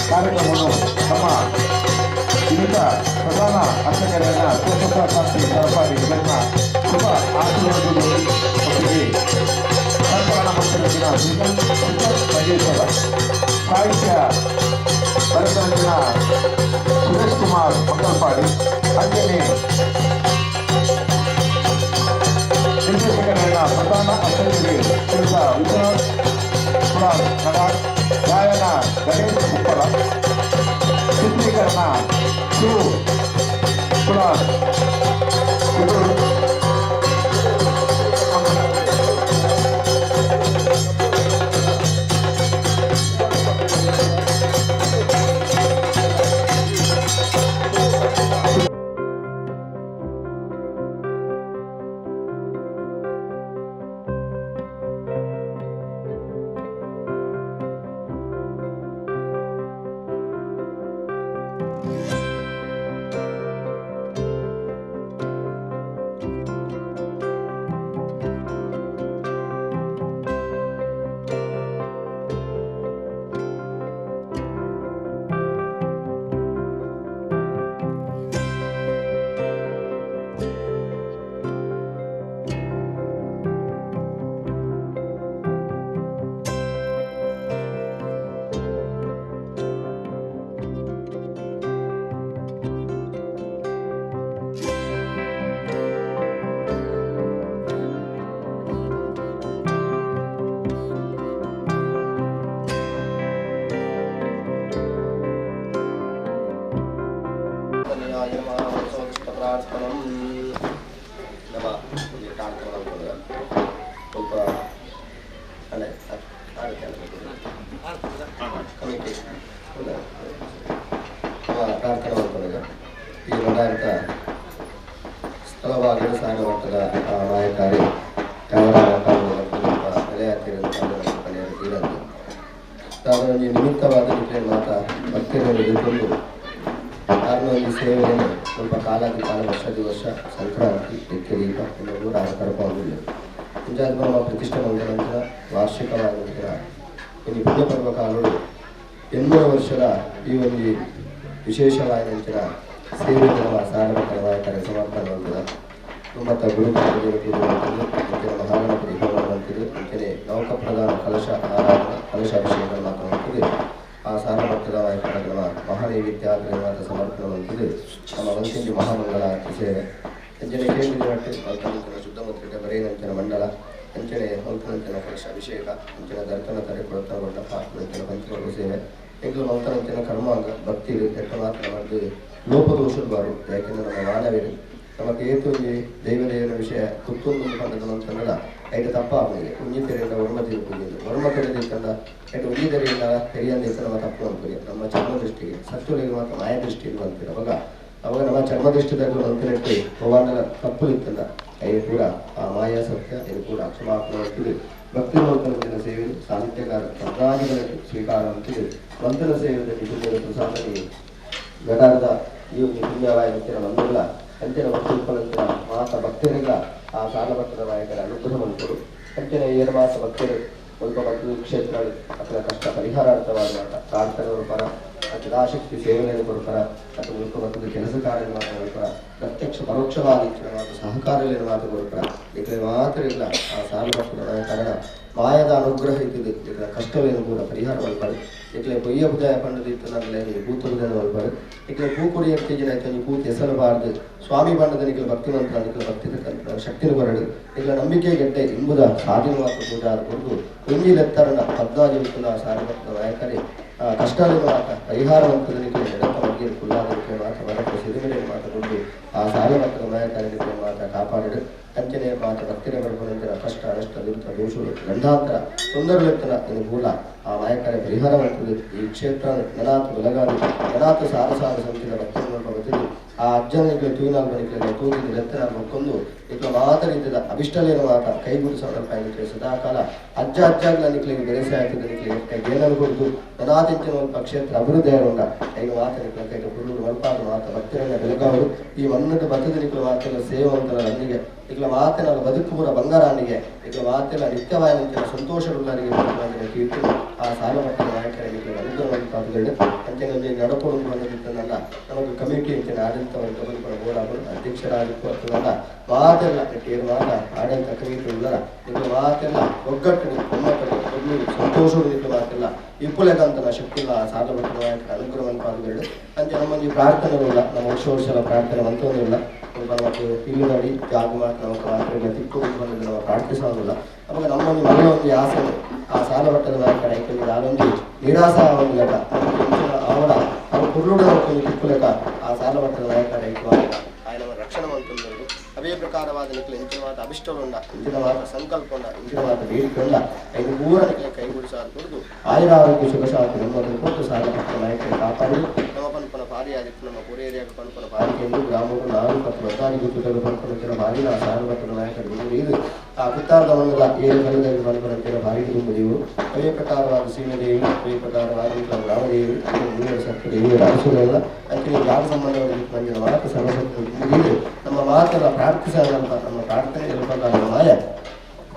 ಕಾರ್ಯಕ್ರಮವನ್ನು ನಮ್ಮ ವಿವಿಧ ಪ್ರಧಾನ ಅರ್ಚಕರಾದ ಶಿವಪ್ರಸಾದ್ ಸರಪಾರಿ ಇವರನ್ನ ಶುಭ ಆಶೀರ್ವಾದದೊಂದಿಗೆ ಸರ್ಕಾರಣ ಮಂತ್ರಿಗಳ ಮಹೇಶ್ವರ ಸಾಹಿತ್ಯ ಭರತರಂಜನ ಸುರೇಶ್ ಕುಮಾರ್ ಮಂಗಲ್ಪಾಡಿ ಹಾಗೆಯೇ ನಿರ್ದೇಶಕರಾದ ಪ್ರಧಾನ ಅರ್ಚಕರಿಗೆ ಶ್ರೀಯುತ ವಿಶ್ವನಾಥ್ ಕುಮಾರ್ ನಗಾರ್ ಗಾಯನ ಗಣೇಶ್ ಉಪ್ಪಳ ಚಿತ್ರೀಕರಣ ಶಿವ ಕುಮಾರ್ ಈ ನಡಾರಿತ ಸ್ಥಳವಾಗಿ ಸಾಯನ ಮಟ್ಟದ ನಾಯಕಾರಿ ಈ ನಿಮಿತ್ತವಾದ ಮಾತ್ರ ಭಕ್ತಿಯನ್ನು ಎದುರ್ಕೊಂಡು ಕಾರ್ಮಿಕ ಸೇವೆಯನ್ನು ಸ್ವಲ್ಪ ಕಾಲಾದಿ ಕಾಲ ವರ್ಷ ಸಂಕ್ರಾಂತಿ ದೀಪ ಇನ್ನೂ ಕರಪಾಗಿಲ್ಲ ಮುಂಜಾನೆ ನಮ್ಮ ಪ್ರತಿಷ್ಠೆ ಬಂದ ನಂತರ ವಾರ್ಷಿಕವಾದ ನಂತರ ಈ ಪುಣ್ಯ ಪರ್ವ ಕಾಲಗಳು 800 ವರ್ಷದ ಈ ಒಂದು ವಿಶೇಷವಾದ ನಂತರ ಸೇವೆ ನಮ್ಮ ಸಾರ್ವಜನಿಕ ನಾಯಕರ ಸಮರ್ಪಣೆ ಹೊಂದಿದ ಮತ್ತು ಗುರುಗಣಪತಿ ಮಹಾಗಣಪತಿ ಹೋಮವಂತಿದೆ ಅಂತೆಯೇ ನೌಕ ಪ್ರಧಾನ ಕಲಶ ಆರಾಧನೆ ಕಲಶಾಭಿಷೇಕ ಮಾತನಾಡುತ್ತದೆ ಆ ಸಾರಮಟ್ಟದ ನಾಯಕರ ಮಹಾನೈವೇದ್ಯಾಗ್ರಹವಾದ ಸಮರ್ಪಣೆ ಹೊಂದಿದೆ ನಮ್ಮ ವಂಶಿಂಜಿ ಮಹಾಮಂಗಲ ಸೇವೆ ಅಂಚನೆ ಕೇಂದ್ರೀಯ ಸುತ್ತಮುತ್ತಲಿನ ಬರೇನಂಚನ ಮಂಡಲ ಅಂಚನೆ ಹೊಂತನಂಚನ ಕಲಶ ಅಭಿಷೇಕ ಅಂಚನ ದರ್ಶನ ತಡೆ ಕೊಡುತ್ತಗೊಂಡ ಪಾತ್ರಂಚನ ಪಂಚಮಗಳು ಸೇವೆ ಎಗಳು ಮಂತನಂಚನ ಕರ್ಮಾಂಗ ಭಕ್ತಿ ಕೆಟ್ಟ ಮಾತ್ರ ಮಾಡಿದು ಲೋಪದೋಷರು ಬಾರು ಯಾಕೆಂದರೆ ನಮ್ಮ ಮಾನವೀರು ನಮಗೆ ಏತು ದೈವದೇವನ ವಿಷಯ ಕುತ್ತೊಂದು ಪಂಡದ ಅಂತಂದ್ರೆ ಐದು ತಪ್ಪಾಗಿದೆ ಉಂಜಿತೆರೆಯಿಂದ ಒರ್ಮತಿ ಹೋಗಿದ್ದು ಒರ್ಮತೆರೆದ ಕಂಡ ಐದು ಉಂಜಿತೆರೆಯಿಂದ ತೆರೆಯಂದ ನಮ್ಮ ತಪ್ಪು ಅಂತೀವಿ ನಮ್ಮ ಚರ್ಮ ದೃಷ್ಟಿಗೆ ಸತ್ವಗಳಿಗೆ ಮಾತ್ರ ಮಾಯ ದೃಷ್ಟಿಗೆ ಅಂತೀವಿ ಅವಾಗ ನಮ್ಮ ಚರ್ಮ ದೃಷ್ಟಿದಾಗ ಅಂತಿನಟ್ಟು ಭಗವಾನರ ತಪ್ಪು ಇತ್ತಲ್ಲ ಇದು ಕೂಡ ಆ ಮಾಯಾ ಸತ್ಯ ಇದು ಕೂಡ ಕ್ಷಮಾಪಣೆ ಅಂತೀವಿ ಭಕ್ತಿ ಮಂತ್ರನ ಸೇವೆ ಸಾಹಿತ್ಯಕಾರ ಸಂಕ್ರಾಂತಿಗಳಲ್ಲಿ ಸ್ವೀಕಾರ ಅಂತೀವಿ ಮಂತ್ರ ಸೇವೆಯಲ್ಲಿ ಪುಣ್ಯದ ಪ್ರಸಾದಕ್ಕೆ ಗಡಾರದ ಈ ಒಂದು ಪುಣ್ಯವಾದ ಮಂದಿರ ಅಂಚನ ಭಕ್ತಿಪಲಂಚಿನ ಮಾಸ ಭಕ್ತರಿಗ ಆ ಸಾಲಭಟ್ಟದ ನಾಯಕರ ಅನುಗ್ರಹ ಮಂತ್ರು ಅಂಚನೆ 7 ಮಾಸ ಭಕ್ತರು ಸ್ವಲ್ಪ ಭಕ್ತಿ ಕ್ಷೇತ್ರಗಳು ಅಥವಾ ಕಷ್ಟ ಪರಿಹಾರಾರ್ಥವಾದ ಪ್ರಾರ್ಥನೆಗಳ ಪರ ಮತ್ತು ಆಸಕ್ತಿ ಸೇವೆಯನ್ನು ಕೊಡ್ತಾರ ಅಥವಾ ಮುಖ ಭಕ್ತದ ಕೆಲಸ ಕಾರ್ಯ ಪರ ಪ್ರತ್ಯಕ್ಷ ಪ್ರತ್ಯಕ್ಷ ಪರೋಕ್ಷವಾದ ಮಾತು ಸಹಕಾರಲಿನ ಮಾತು ಕೊಡ್ತಾರೆ ಈಗ ಮಾತ್ರ ಇಲ್ಲ ಆ ಸಾಲು ಬರ್ತದ ಕಾರಣ ಮಾಯದ ಅನುಗ್ರಹ ಇದ್ದಿದ್ದು ಈಗ ಕಷ್ಟವೇನು ಕೂಡ ಪರಿಹಾರ ಮಲ್ಪಾಡು ಇಟ್ಲೆ ಕೊಯ್ಯ ಬುದಾಯ ಪಂಡದಿತ್ತು ನನ್ನಲ್ಲಿ ಭೂತುವುದನ್ನು ಮಲ್ಪಾಡು ಇಟ್ಲೆ ಭೂಕುಡಿಯ ಕೆಜಿನ ಆಯ್ತು ಭೂತ್ ಹೆಸರಬಾರ್ದು ಸ್ವಾಮಿ ಬಣ್ಣದ ನಿಖಿಲ ಭಕ್ತಿವಂತರ ನಿಖಿಲ ಭಕ್ತಿ ಶಕ್ತಿನ ಬರಡು ಈಗ ನಂಬಿಕೆ ಗೆಡ್ಡೆ ಇಂಬುದ ಸಾಧನವಾದ ಪೂಜಾ ಕೊಟ್ಟು ಕುಂಜಿಲೆತ್ತರನ 14 ವಿಕುಲ ಸಾರ್ವತ್ನ ನಾಯಕರೇ ಕಷ್ಟಾಲಿನ ಮಾತ ಪರಿಹಾರವಂತದ ನಿಖಿಲ ನೆಡಪ ಬಗ್ಗೆ ಕುಲ್ಲಾದ ನಿಖಿಲ ಮಾತ ಬರಕ್ಕೆ ಸಿರಿಮೆಡೆ ಮಾತಕೊಂಡು ಆ ಸಾಲವತ್ತದ ನಾಯಕರ ನಿಖಿಲ ಮಾತ ಕಾಪಾಡಡು ಅಂಚನೆ ಮಾತ ಭಕ್ತಿನ ಬಡಪನಂತರ ಕಷ್ಟ ನಷ್ಟ ದುರಿತ ದೋಷಗಳು ಗಂಡಾಂತರ ತೊಂದರೆಲೆತ್ತನ ಇದು ಮೂಲ ಆ ನಾಯಕರ ಪರಿಹಾರವಂತದ್ದು ಈ ಕ್ಷೇತ್ರ ನೆನಾತು ಬೆಳಗಾವಿ ನೆನಾತು ಸಾರ ಸಂಚಿನ ಭಕ್ತಿನ ಬರುತ್ತದೆ ಆ ಅಜ್ಜನಿಗೆ ತೂನಾಲ್ಬನಿಗೆ ತೂಗಿದ ಲೆತ್ತನ ಮಕ್ಕೊಂದು ಈಗ ಮಾತರಿದ್ದ ಅಭಿಷ್ಟಲೇನ ಮಾತ ಕೈಗೂಡಿ ಸಂದರ್ಭ ಸದಾಕಾಲ ಅಜ್ಜಾಗ್ಲ ನಿಕ್ಲಿಗೆ ಬೆರೆಸಿ ಆಯ್ತದ ನಿಕ್ಲಿಗೆ ಗೇನಲು ಕೊಡ್ದು ನೆನಾತಿಂಚಿನ ಕ್ಷೇತ್ರ ಅಭಿವೃದ್ಧಿ ಆಗೋಣ ಐದು ಮಾತ ನಿಕ್ಲ ಕೈಗೆ ಹುಡುಗರು ಮಲ್ಪಾದ ಮಾತ ಭಕ್ತಿನ ಬೆಳಗಾವರು ಈ ಮನ್ನದ ಬತ್ತದ ನಿಕ್ಲ ಮಾತೆಲ್ಲ ಸೇವಂತರ ನನ್ನಿಗೆ ಈಗ ಮಾತಿನ ಬದುಕು ಪೂರ ಬಂಗಾರಾನಿಗೆ ಈಗ ಮಾತೆಲ್ಲ ನಿತ್ಯವಾದ ಸಂತೋಷವುಳ್ಳರಿಗೆ ಕೀರ್ತಿ ಆ ಸಾಲಮಟ್ಟದ ನಾಯಕರಿಗೆ ಅನುಗ್ರಹಗಳು ಅಂಚೆ ನಡಪಡು ಬಂದಿದ್ದನ್ನೆಲ್ಲ ನಮಗೆ ಕಮಿಟಿ ಅಂಚೆ ಆಡಳಿತ ವರ್ಗಗಳು ಓಡಾಡಲು ಅಧ್ಯಕ್ಷರಾಗಿತ್ತು ಮಾತೆಲ್ಲ ಕೇರು ಮಾತ ಆಡಳಿತ ಕಮಿಟಿ ಉಳ್ಳರ ಈಗ ಮಾತೆಲ್ಲ ಒಗ್ಗಟ್ಟು ಒಮ್ಮಕ್ಕಳು ಸಂತೋಷಗಳು ಇತ್ತು ಮಾತೆಲ್ಲ ಇಪ್ಪುಲೆಗಂತನ ಶಕ್ತಿಲ್ಲ ಸಾಲಮಟ್ಟದ ನಾಯಕರ ಅನುಗ್ರಹವನ್ನು ಪಾಲ್ಗೊಳ್ಳು ಅಂಚೆ ನಮ್ಮಲ್ಲಿ ಪ್ರಾರ್ಥನೆಗಳಿಲ್ಲ ನಮ್ಮ ವರ್ಷ ಪ್ರಾರ್ಥನೆ ಮಂತೊಂದಿಲ್ಲ ಮತ್ತು ಇಲ್ಲುನಡಿ ಜಾಗ ಮಾತ್ರ ನಮಗೆ ಮಾತ್ರ ತಿಕ್ಕೊಂಡು ಬಂದಿದ್ದು ನಾವು ಪ್ರಾರ್ಥಿಸೋದಿಲ್ಲ ನಮಗೆ ನಮ್ಮಲ್ಲಿ ಮನೆ ಒಂದು ಆಸೆ ಆ ಸಾಲಮಟ್ಟದ ನಾಯಕರ ಐಕಲ್ಲಿ ಯಾರೊಂದು ನಿರಾಸ ಆಗೋದಿಲ್ಲ ಅವರ ಕುರುಡ ಒಂದು ತಿಕ್ಕುಲೆಕ ಆ ಸಾಲಮಟ್ಟದ ನಾಯಕರ ಐಕ್ಯವಾಗ ఆయన రక్షణ మంత్రులు అవే ప్రకారవాద నిఖిల ఇంచినవాద అభిష్టలుండ ఇంచినవాద సంకల్పండ ఇంచినవాద వేడికొండ ఐదు ఊర నిఖిల కైగూడి సార్ కొడుకు ఆయుర ఆరోగ్య సుఖశాంతి నెమ్మది కొట్టు సాధపట్ల నాయకులు కాపాడి నమ పనుకున్న భార్య ఆదిత్య ನಮ್ಮ ಪುರ ಏರಿಯಾಗೆ ಪನುಕುన్న ಭಾರಿ ಎಂದು ಗ್ರಾಮಗಳು 4 ಗುತ್ತುಗಳು ಪನುಕುತ್ತಿರುವ ಭಾರಿ ಆ ಸಾಲಪಟ್ಟದ ನಾಯಕರು ಇದು ಆ ಕುತ್ತಾರದ ಮಂಗಲ 7 ಕಲ್ಲದಲ್ಲಿ ಪನುಕುತ್ತಿರುವ ಭಾರಿ ಕುಟುಂಬದೇವರು ಅವೇ ಪ್ರಕಾರವಾದ ಸೀಮೆದೇವಿ ಅವೇ ಪ್ರಕಾರವಾದ ಗ್ರಾಮದೇವಿ ಮೂರು ಸತ್ತು ದೇವಿಯರ ಅರಸುಗಳೆಲ್ಲ ಅಂತಿಮ ಜಾಗ ಸಂಬಂಧವಾಗಿ ಬಂದಿರುವ ಮಾತು ಸರ್ವಸತ್ವ ಇದು ನಮ್ಮ ಮಾತನ್ನ ಪ್ರಾರ್ಥಿಸದಂತ ನಮ್ಮ ಪ್ರಾರ್ಥನೆ ಇರಬೇಕಾದ ಮಾಯ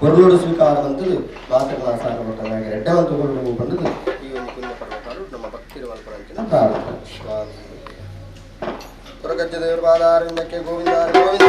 ಕೊರಲೋಡು ಸ್ವೀಕಾರವಂತದ್ದು ಮಾತನ್ನ ಸಾಲಪಟ್ಟ ರೆಡ್ಡವಂತಗಳು ಬಂದದ್ದು ಈ ಒಂದು ಪುಣ್ಯ ಪರ್ವಕಾರು ನಮ್ಮ ಭಕ್ತಿರುವಂತ ಪ್ರಾರ್ಥನೆ ಹೊರಗಜ್ಜ ದೇವರ ಪಾದಾರವಿಂದಕ್ಕೆ ಗೋವಿಂದ ಗೋವಿಂದ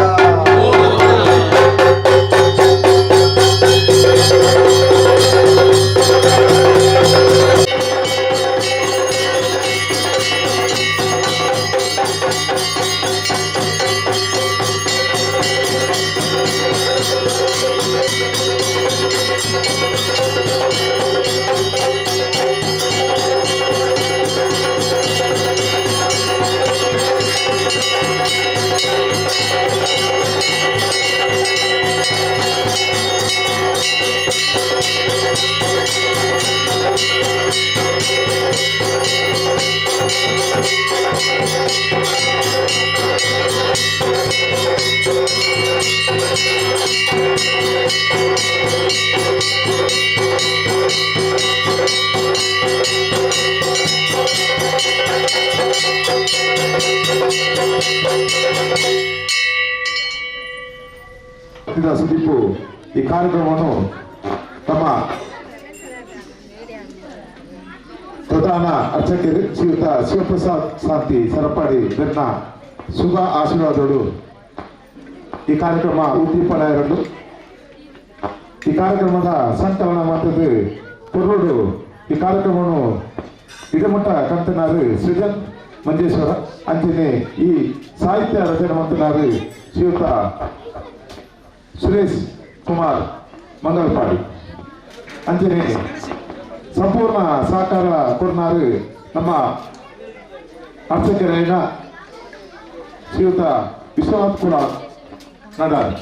ಸುದೀಪು ಈ ಕಾರ್ಯಕ್ರಮವನ್ನು ತಮ್ಮ ಪ್ರಧಾನ ಅರ್ಚಕರು ಶ್ರೀಯುತ ಶಿವಪ್ರಸಾದ್ ಶಾಂತಿ ಸರಪಾಡಿ ಬೆನ್ನ ಶುಭ ಆಶೀರ್ವಾದಗಳು ಈ ಕಾರ್ಯಕ್ರಮ ಉದ್ದೀಪನ ಎರಡು ಈ ಕಾರ್ಯಕ್ರಮದ ಸಂಕಲನ ಮಾಡ್ತದೆ ಕೊರಡು ಈ ಕಾರ್ಯಕ್ರಮವನ್ನು ಇಡಮಠ ಕಂತನಾರು ಸೃಜನ್ ಮಂಜೇಶ್ವರ ಅಂಚನೆ ಈ ಸಾಹಿತ್ಯ ರಚನೆ ಮಂತನಾರು ಶ್ರೀಯುತ ಸುರೇಶ್ ಕುಮಾರ್ ಮಂಗಲ್ಪಾಡಿ ಅಂಚನೆ ಸಂಪೂರ್ಣ ಸಹಕಾರ ಕೊಡ್ನಾರು ನಮ್ಮ ಅರ್ಚಕರೈನ ಶ್ರೀಯುತ ವಿಶ್ವನಾಥ್ ಕುಮಾರ್ ನಡಾರ್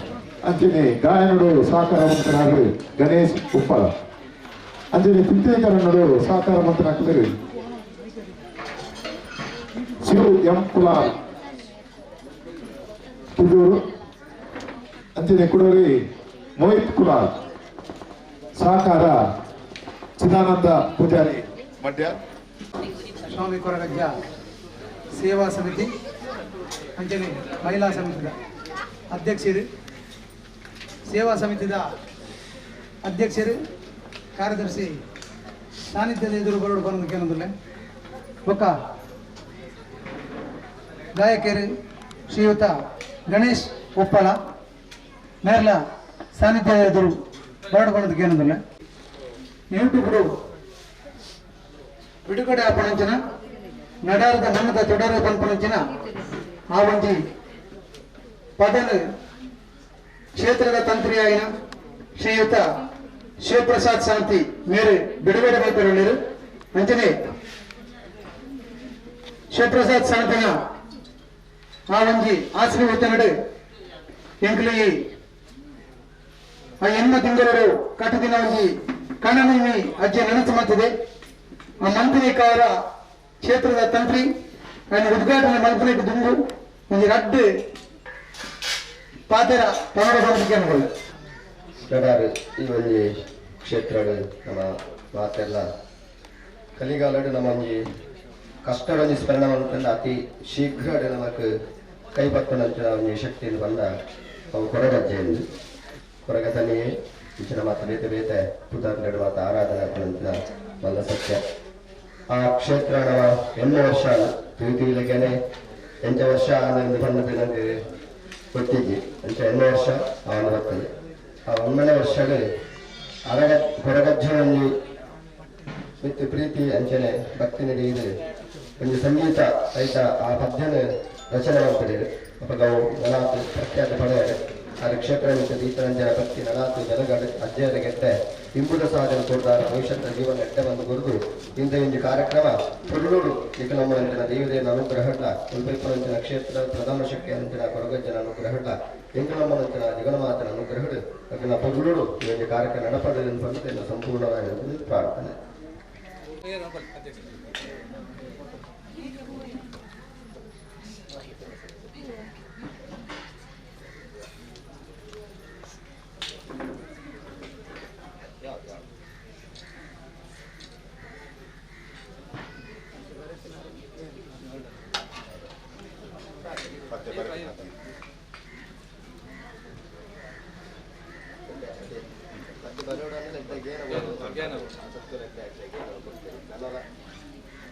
ಅಂಚನೆ ಗಾಯನಡು ಸಹಕಾರ ಮಂತ್ರಿನಾರು ಗಣೇಶ್ ಉಪ್ಪಳ ಅಂಚನೆ ಚಿತ್ರೀಕರಣಡು ಸಹಕಾರ ಮಂತ್ರಿನಾಗ್ತದೆ ಶಿವ್ ಎಂ ಕುಲಾರ್ ಕಿದೂರು ಅಂಚನೆ ಕುಡೂರಿ ಮೋಹಿತ್ ಕುಲಾರ್ ಸಹಕಾರ ಚಿದಾನಂದ ಪೂಜಾರಿ ಮಂಡ್ಯ ಸ್ವಾಮಿ ಕೊರಗಜ್ಜ ಸೇವಾ ಸಮಿತಿ ಅಂಚನೆ ಮಹಿಳಾ ಸಮಿತಿದ ಅಧ್ಯಕ್ಷರು ಸೇವಾ ಸಮಿತಿದ ಅಧ್ಯಕ್ಷರು ಕಾರ್ಯದರ್ಶಿ ಸಾನ್ನಿಧ್ಯದ ಎದುರು ಬರೋಡು ಬರೋದಕ್ಕೆ ಏನಂದ್ರೆ ಒಕ್ಕ ಗಾಯಕರು ಶ್ರೀಯುತ ಗಣೇಶ್ ಉಪ್ಪಳ ಮೇರ್ಲ ಸಾನ್ನಿಧ್ಯ ಎದುರು ಬರಡ್ಕೊಳೋದಕ್ಕೆ ಏನಂದ್ರೆ ಯೂಟ್ಯೂಬ್ಡು ಬಿಡುಗಡೆ ಆಪಣಂಚಿನ ನಡಾರದ ನಮ್ಮದ ತೊಡರ ಪಂಪಣಂಚಿನ ಆ ಒಂಜಿ ಪದನ ಕ್ಷೇತ್ರದ ತಂತ್ರಿಯಾಗಿನ ಶ್ರೀಯುತ ಶಿವಪ್ರಸಾದ್ ಶಾಂತಿ ಮೇರೆ ಬಿಡುಗಡೆ ಮಾಡ್ತಿರಲಿರು ಅಂಚನೆ ಶಿವಪ್ರಸಾದ್ ಶಾಂತಿನ ಆ ಒಂಜಿ ಆಶ್ರಯ ನಡೆ ಎಂಕ್ಲಿ ಆ ಹೆಣ್ಣ ತಿಂಗಳು ಕಟ್ಟದಿನ ಒಂಜಿ ಕಣನಿಮಿ ಅಜ್ಜಿ ನೆನಸು ಮಾಡ್ತಿದೆ ಆ ಮಂತ್ರಿಕ ಅವರ ಕ್ಷೇತ್ರದ ತಂತ್ರಿ ఆయన ಉದ್ಘಾಟನೆ ಮಂತ್ರಿಕ ದುಂಗು ಒಂದು ರಡ್ಡು ಪಾತೆರ ಕನ್ನಡ ಸಂಸ್ಕೃತಿಗಳು ಈ ಒಂದು ಕ್ಷೇತ್ರಗಳು ನಮ್ಮ ಮಾತೆಲ್ಲ ಕಲಿಗಾಲಡು ನಮ್ಮ ಒಂಜಿ ಕಷ್ಟವನ್ನು ಸ್ಮರಣವಂತಂದ ಅತಿ ಶೀಘ್ರ ನಮಕ್ ಕೈಪತ್ತನಂತ ಒಂದು ಶಕ್ತಿಯನ್ನು ಬಂದ ಅವು ಕೊರಗಜ್ಜೆಯನ್ನು ಕೊರಗದಲ್ಲಿಯೇ ಇಚ್ಚಿನ ಮಾತು ಬೇತೆ ಬೇತೆ ಪುತಾರ್ನೆರಡು ಮಾತು ಆರಾಧನೆ ಹಾಕೊಂಡ ಬಂದ ಸತ್ಯ ಆ ಕ್ಷೇತ್ರ ನಮ್ಮ 8 ವರ್ಷ ಪ್ರೀತಿಲಕ್ಕೇನೆ 8 ವರ್ಷ ಅನ್ನೊಂದು ಬಂದದ್ದು ನನಗೆ ಗೊತ್ತಿದ್ದಿ ಅಂತ 8 ವರ್ಷ ಅವನು ಬರ್ತದೆ ಆ 9ನೇ ವರ್ಷಗಳು ಕೊರಗಜ್ಜನಲ್ಲಿ ಮಿತ್ತು ಪ್ರೀತಿ ಅಂಚನೆ ಭಕ್ತಿ ನಡೆಯುದು ಒಂದು ಸಂಗೀತ ಸಹಿತ ಆ ಪದ್ಯನ ರಚನೆ ಮಾಡ್ತಾರೆ ಅಪಗವು ನಲಾತು ಪ್ರಖ್ಯಾತ ಪಡೆಯರು ಆ ಕ್ಷೇತ್ರ ಈತರಂಜನ ಭಕ್ತಿ ನಲಾತು ಜನಗಡ ಅಜ್ಜಯರ ಗೆಡ್ಡೆ ಇಂಬುದ ಸಾಧನೆ ಕೊಡ್ತಾರೆ ಭವಿಷ್ಯದ ಜೀವನ ಎಡ್ಡೆ ಬಂದು ಗುರುದು ಇಂಥ ಒಂದು ಕಾರ್ಯಕ್ರಮ ಪುರುಳೂರು ಏಕನಮ್ಮನಂಚಿನ ದೇವದೇವನ ಅನುಗ್ರಹಡ್ಲ ಉಲ್ಪಲ್ಪನಂಚಿನ ಕ್ಷೇತ್ರ ಪ್ರಧಾನ ಶಕ್ತಿ ಅಂಚಿನ ಕೊರಗಜ್ಜನ ಅನುಗ್ರಹಡ್ಲ ಎಂಕನಮ್ಮನಂಚಿನ ಜಗನ್ಮಾತನ ಅನುಗ್ರಹಡು ಅದನ್ನ ಪುರುಳೂರು ಈ ಒಂದು ಕಾರ್ಯಕ್ರಮ ನಡಪಡಲೆಂದು ಬಂದು ಸಂಪೂರ್ಣವಾಗಿ ಪ್ರಾರ್ಥನೆ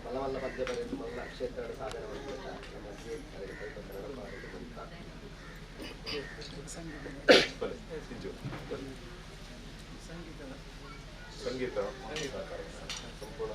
ಮಲ್ಲವಲ್ಲ ಪದ್ಯ ಬರೆದು ಮಲ್ಲ ಕ್ಷೇತ್ರದ ಸಾಧನೆ ಸಂಗೀತ ಸಂಪೂರ್ಣ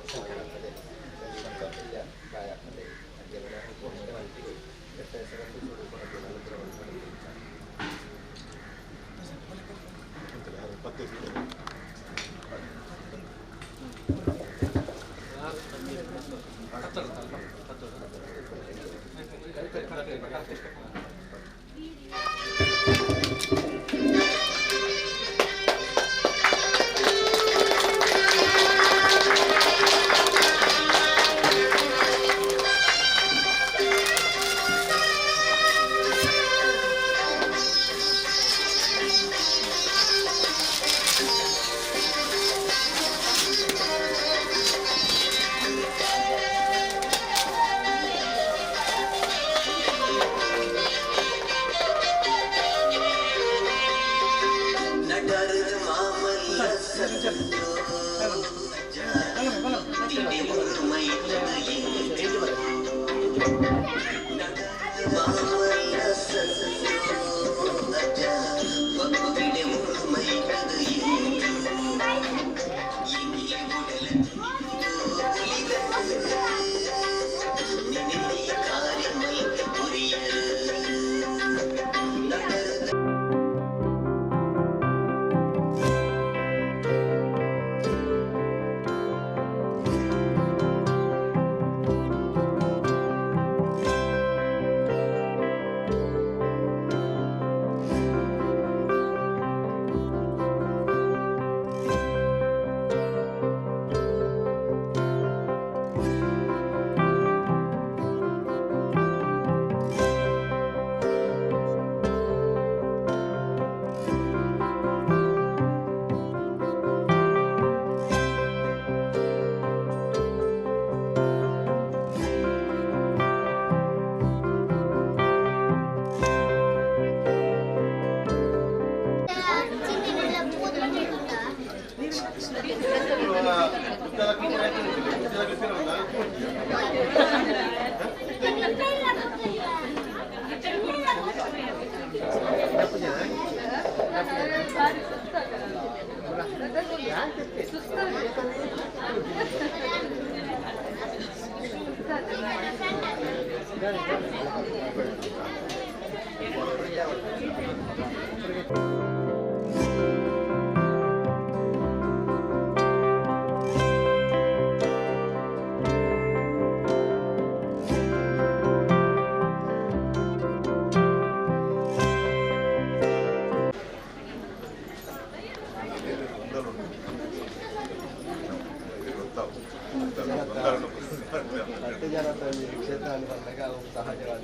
అని ಬಂದಾಗ ಅವು ಸಹಜವಾದ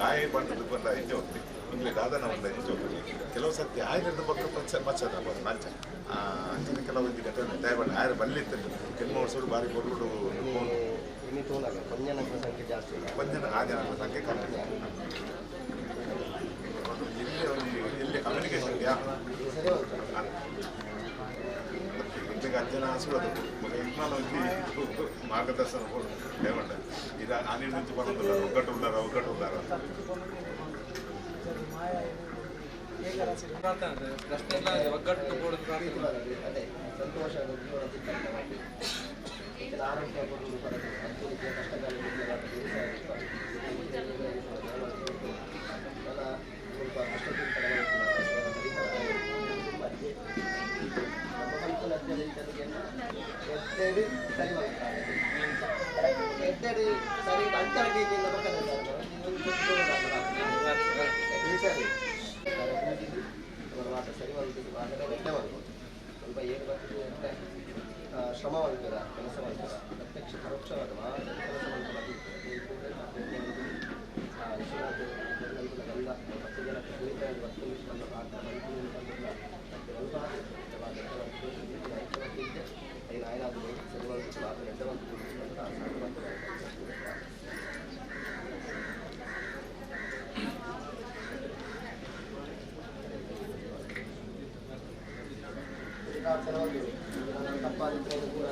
ಗಾಯ ಬಂದದ್ದು ಬಂದ ಹೆಚ್ಚು ಹೋಗ್ತದೆ ಇಂಗ್ಲೇ ದಾದನ ಬಂದ ಹೆಚ್ಚು ಹೋಗ್ತದೆ ಕೆಲವು ಸತ್ಯ ಆಯ್ದಿರದ ಪಕ್ಕ ಮಚ್ಚದ ಮಂಚ ಅಂಚಿನ ಕೆಲವೊಂದು ಘಟನೆ ದಯಮಾಡಿ ಆಯ್ರ ಬಲ್ಲಿತ್ತು ಕೆಲವು ವರ್ಷಗಳು ಬಾರಿ ಕೊಡುಡು ಇನ್ನು ತೋಲಾಗ ಪಂಜನಗಳ ಸಂಖ್ಯೆ ಜಾಸ್ತಿ ಪಂಜನ ಆ ಜನಗಳ ಸಂಖ್ಯೆ ಕಮ್ಮಿ ಇಲ್ಲಿ ಕಮ್ಯುನಿಕೇಶನ್ ಸರಿ ಹೋಗ್ತದೆ ಈಗ ಅಂಜನ ಸುಡೋದು ಇನ್ನು ಮಾರ್ಗದರ್ಶನ ದಯಮಾಡ ಇದು ಆನೆ నుంచి ಬರೋದಿಲ್ಲ ಒಗ್ಗಟ್ಟು ಉಳ್ಳಾರ ಒಗ್ಗಟ್ಟು ಅದೇ ಸಂತೋಷ ಆರೋಗ್ಯ ಕೊಡುವುದು ಸ್ವಲ್ಪ ಎತ್ತಡಿ ಸರಿ ಎತ್ತಡಿ ಸರಿ ಅಂಚಾಗಿ ಸರಿ ಮಾಡ್ತೀವಿ ಆದರೆ ಲೆಕ್ಕ ಮಾಡ್ಬೋದು ಸ್ವಲ್ಪ ಏನು ಬರ್ತೀವಿ ಅಂದರೆ ಶ್ರಮ ಮಾಡ್ತೀರ ಕೆಲಸ ಮಾಡ್ತೀರ ಪ್ರತ್ಯಕ್ಷ ಪರೋಕ್ಷವಾದ ಮಾತ್ರ ಕೆಲಸ ಮಾಡ್ತಾರೆ ಎಲ್ಲ 10 ಜನಕ್ಕೆ ಕುರಿತಾಗಿ 10 ನಿಮಿಷವನ್ನು ಆಟ ಮಾಡ್ತೀನಿ ಅಂತಂದಿಲ್ಲ ಐದು ಆಯ್ನಾದ್ರು ಸರಿ ಮಾಡ್ಬಿಟ್ಟು ಆತ ಎಡ್ಡ ಒಂದು ತಪ್ಪಾದಿದ್ರೆ ಕೂಡ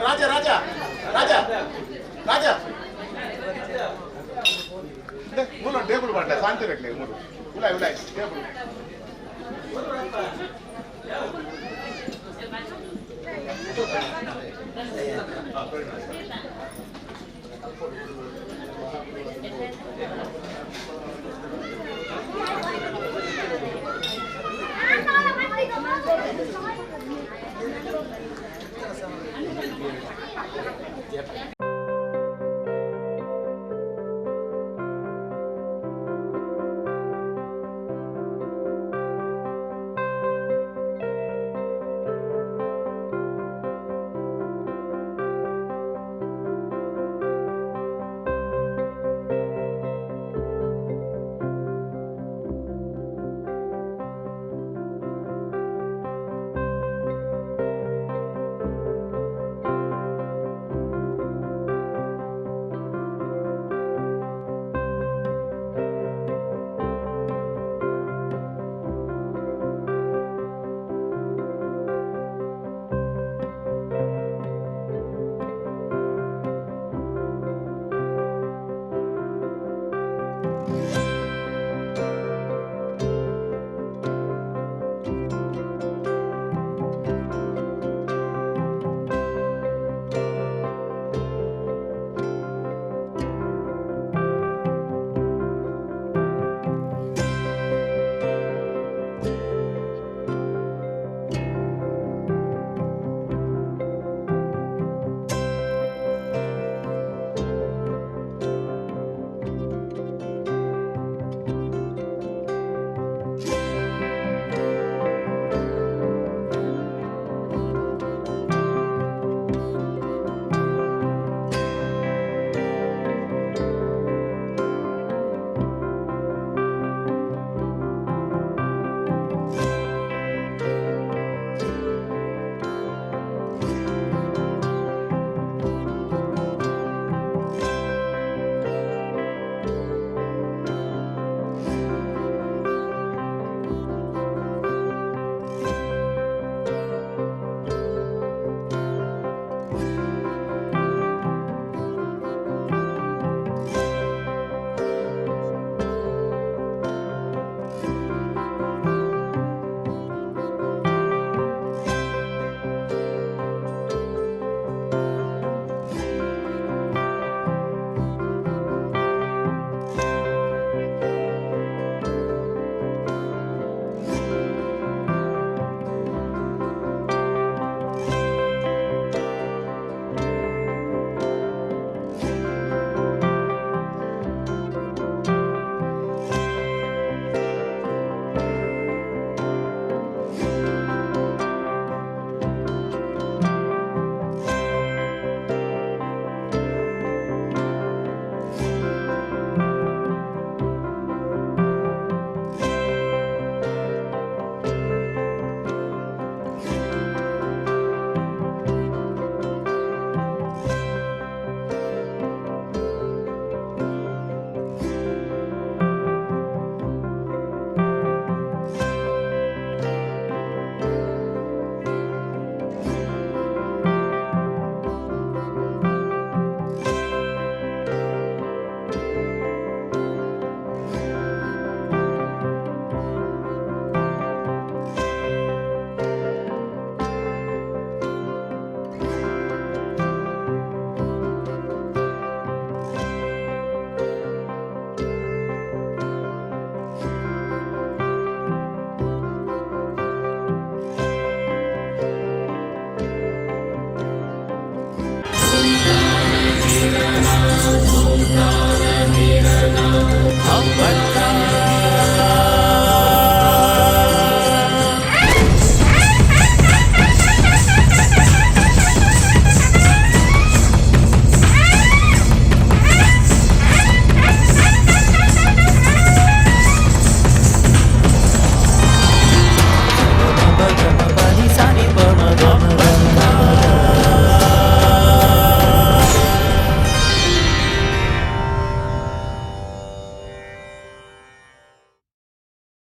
राजा राजा राजा राजा मुलं टेबल वाटलं शांत भेटले मुलं उलाय उलाय टेबल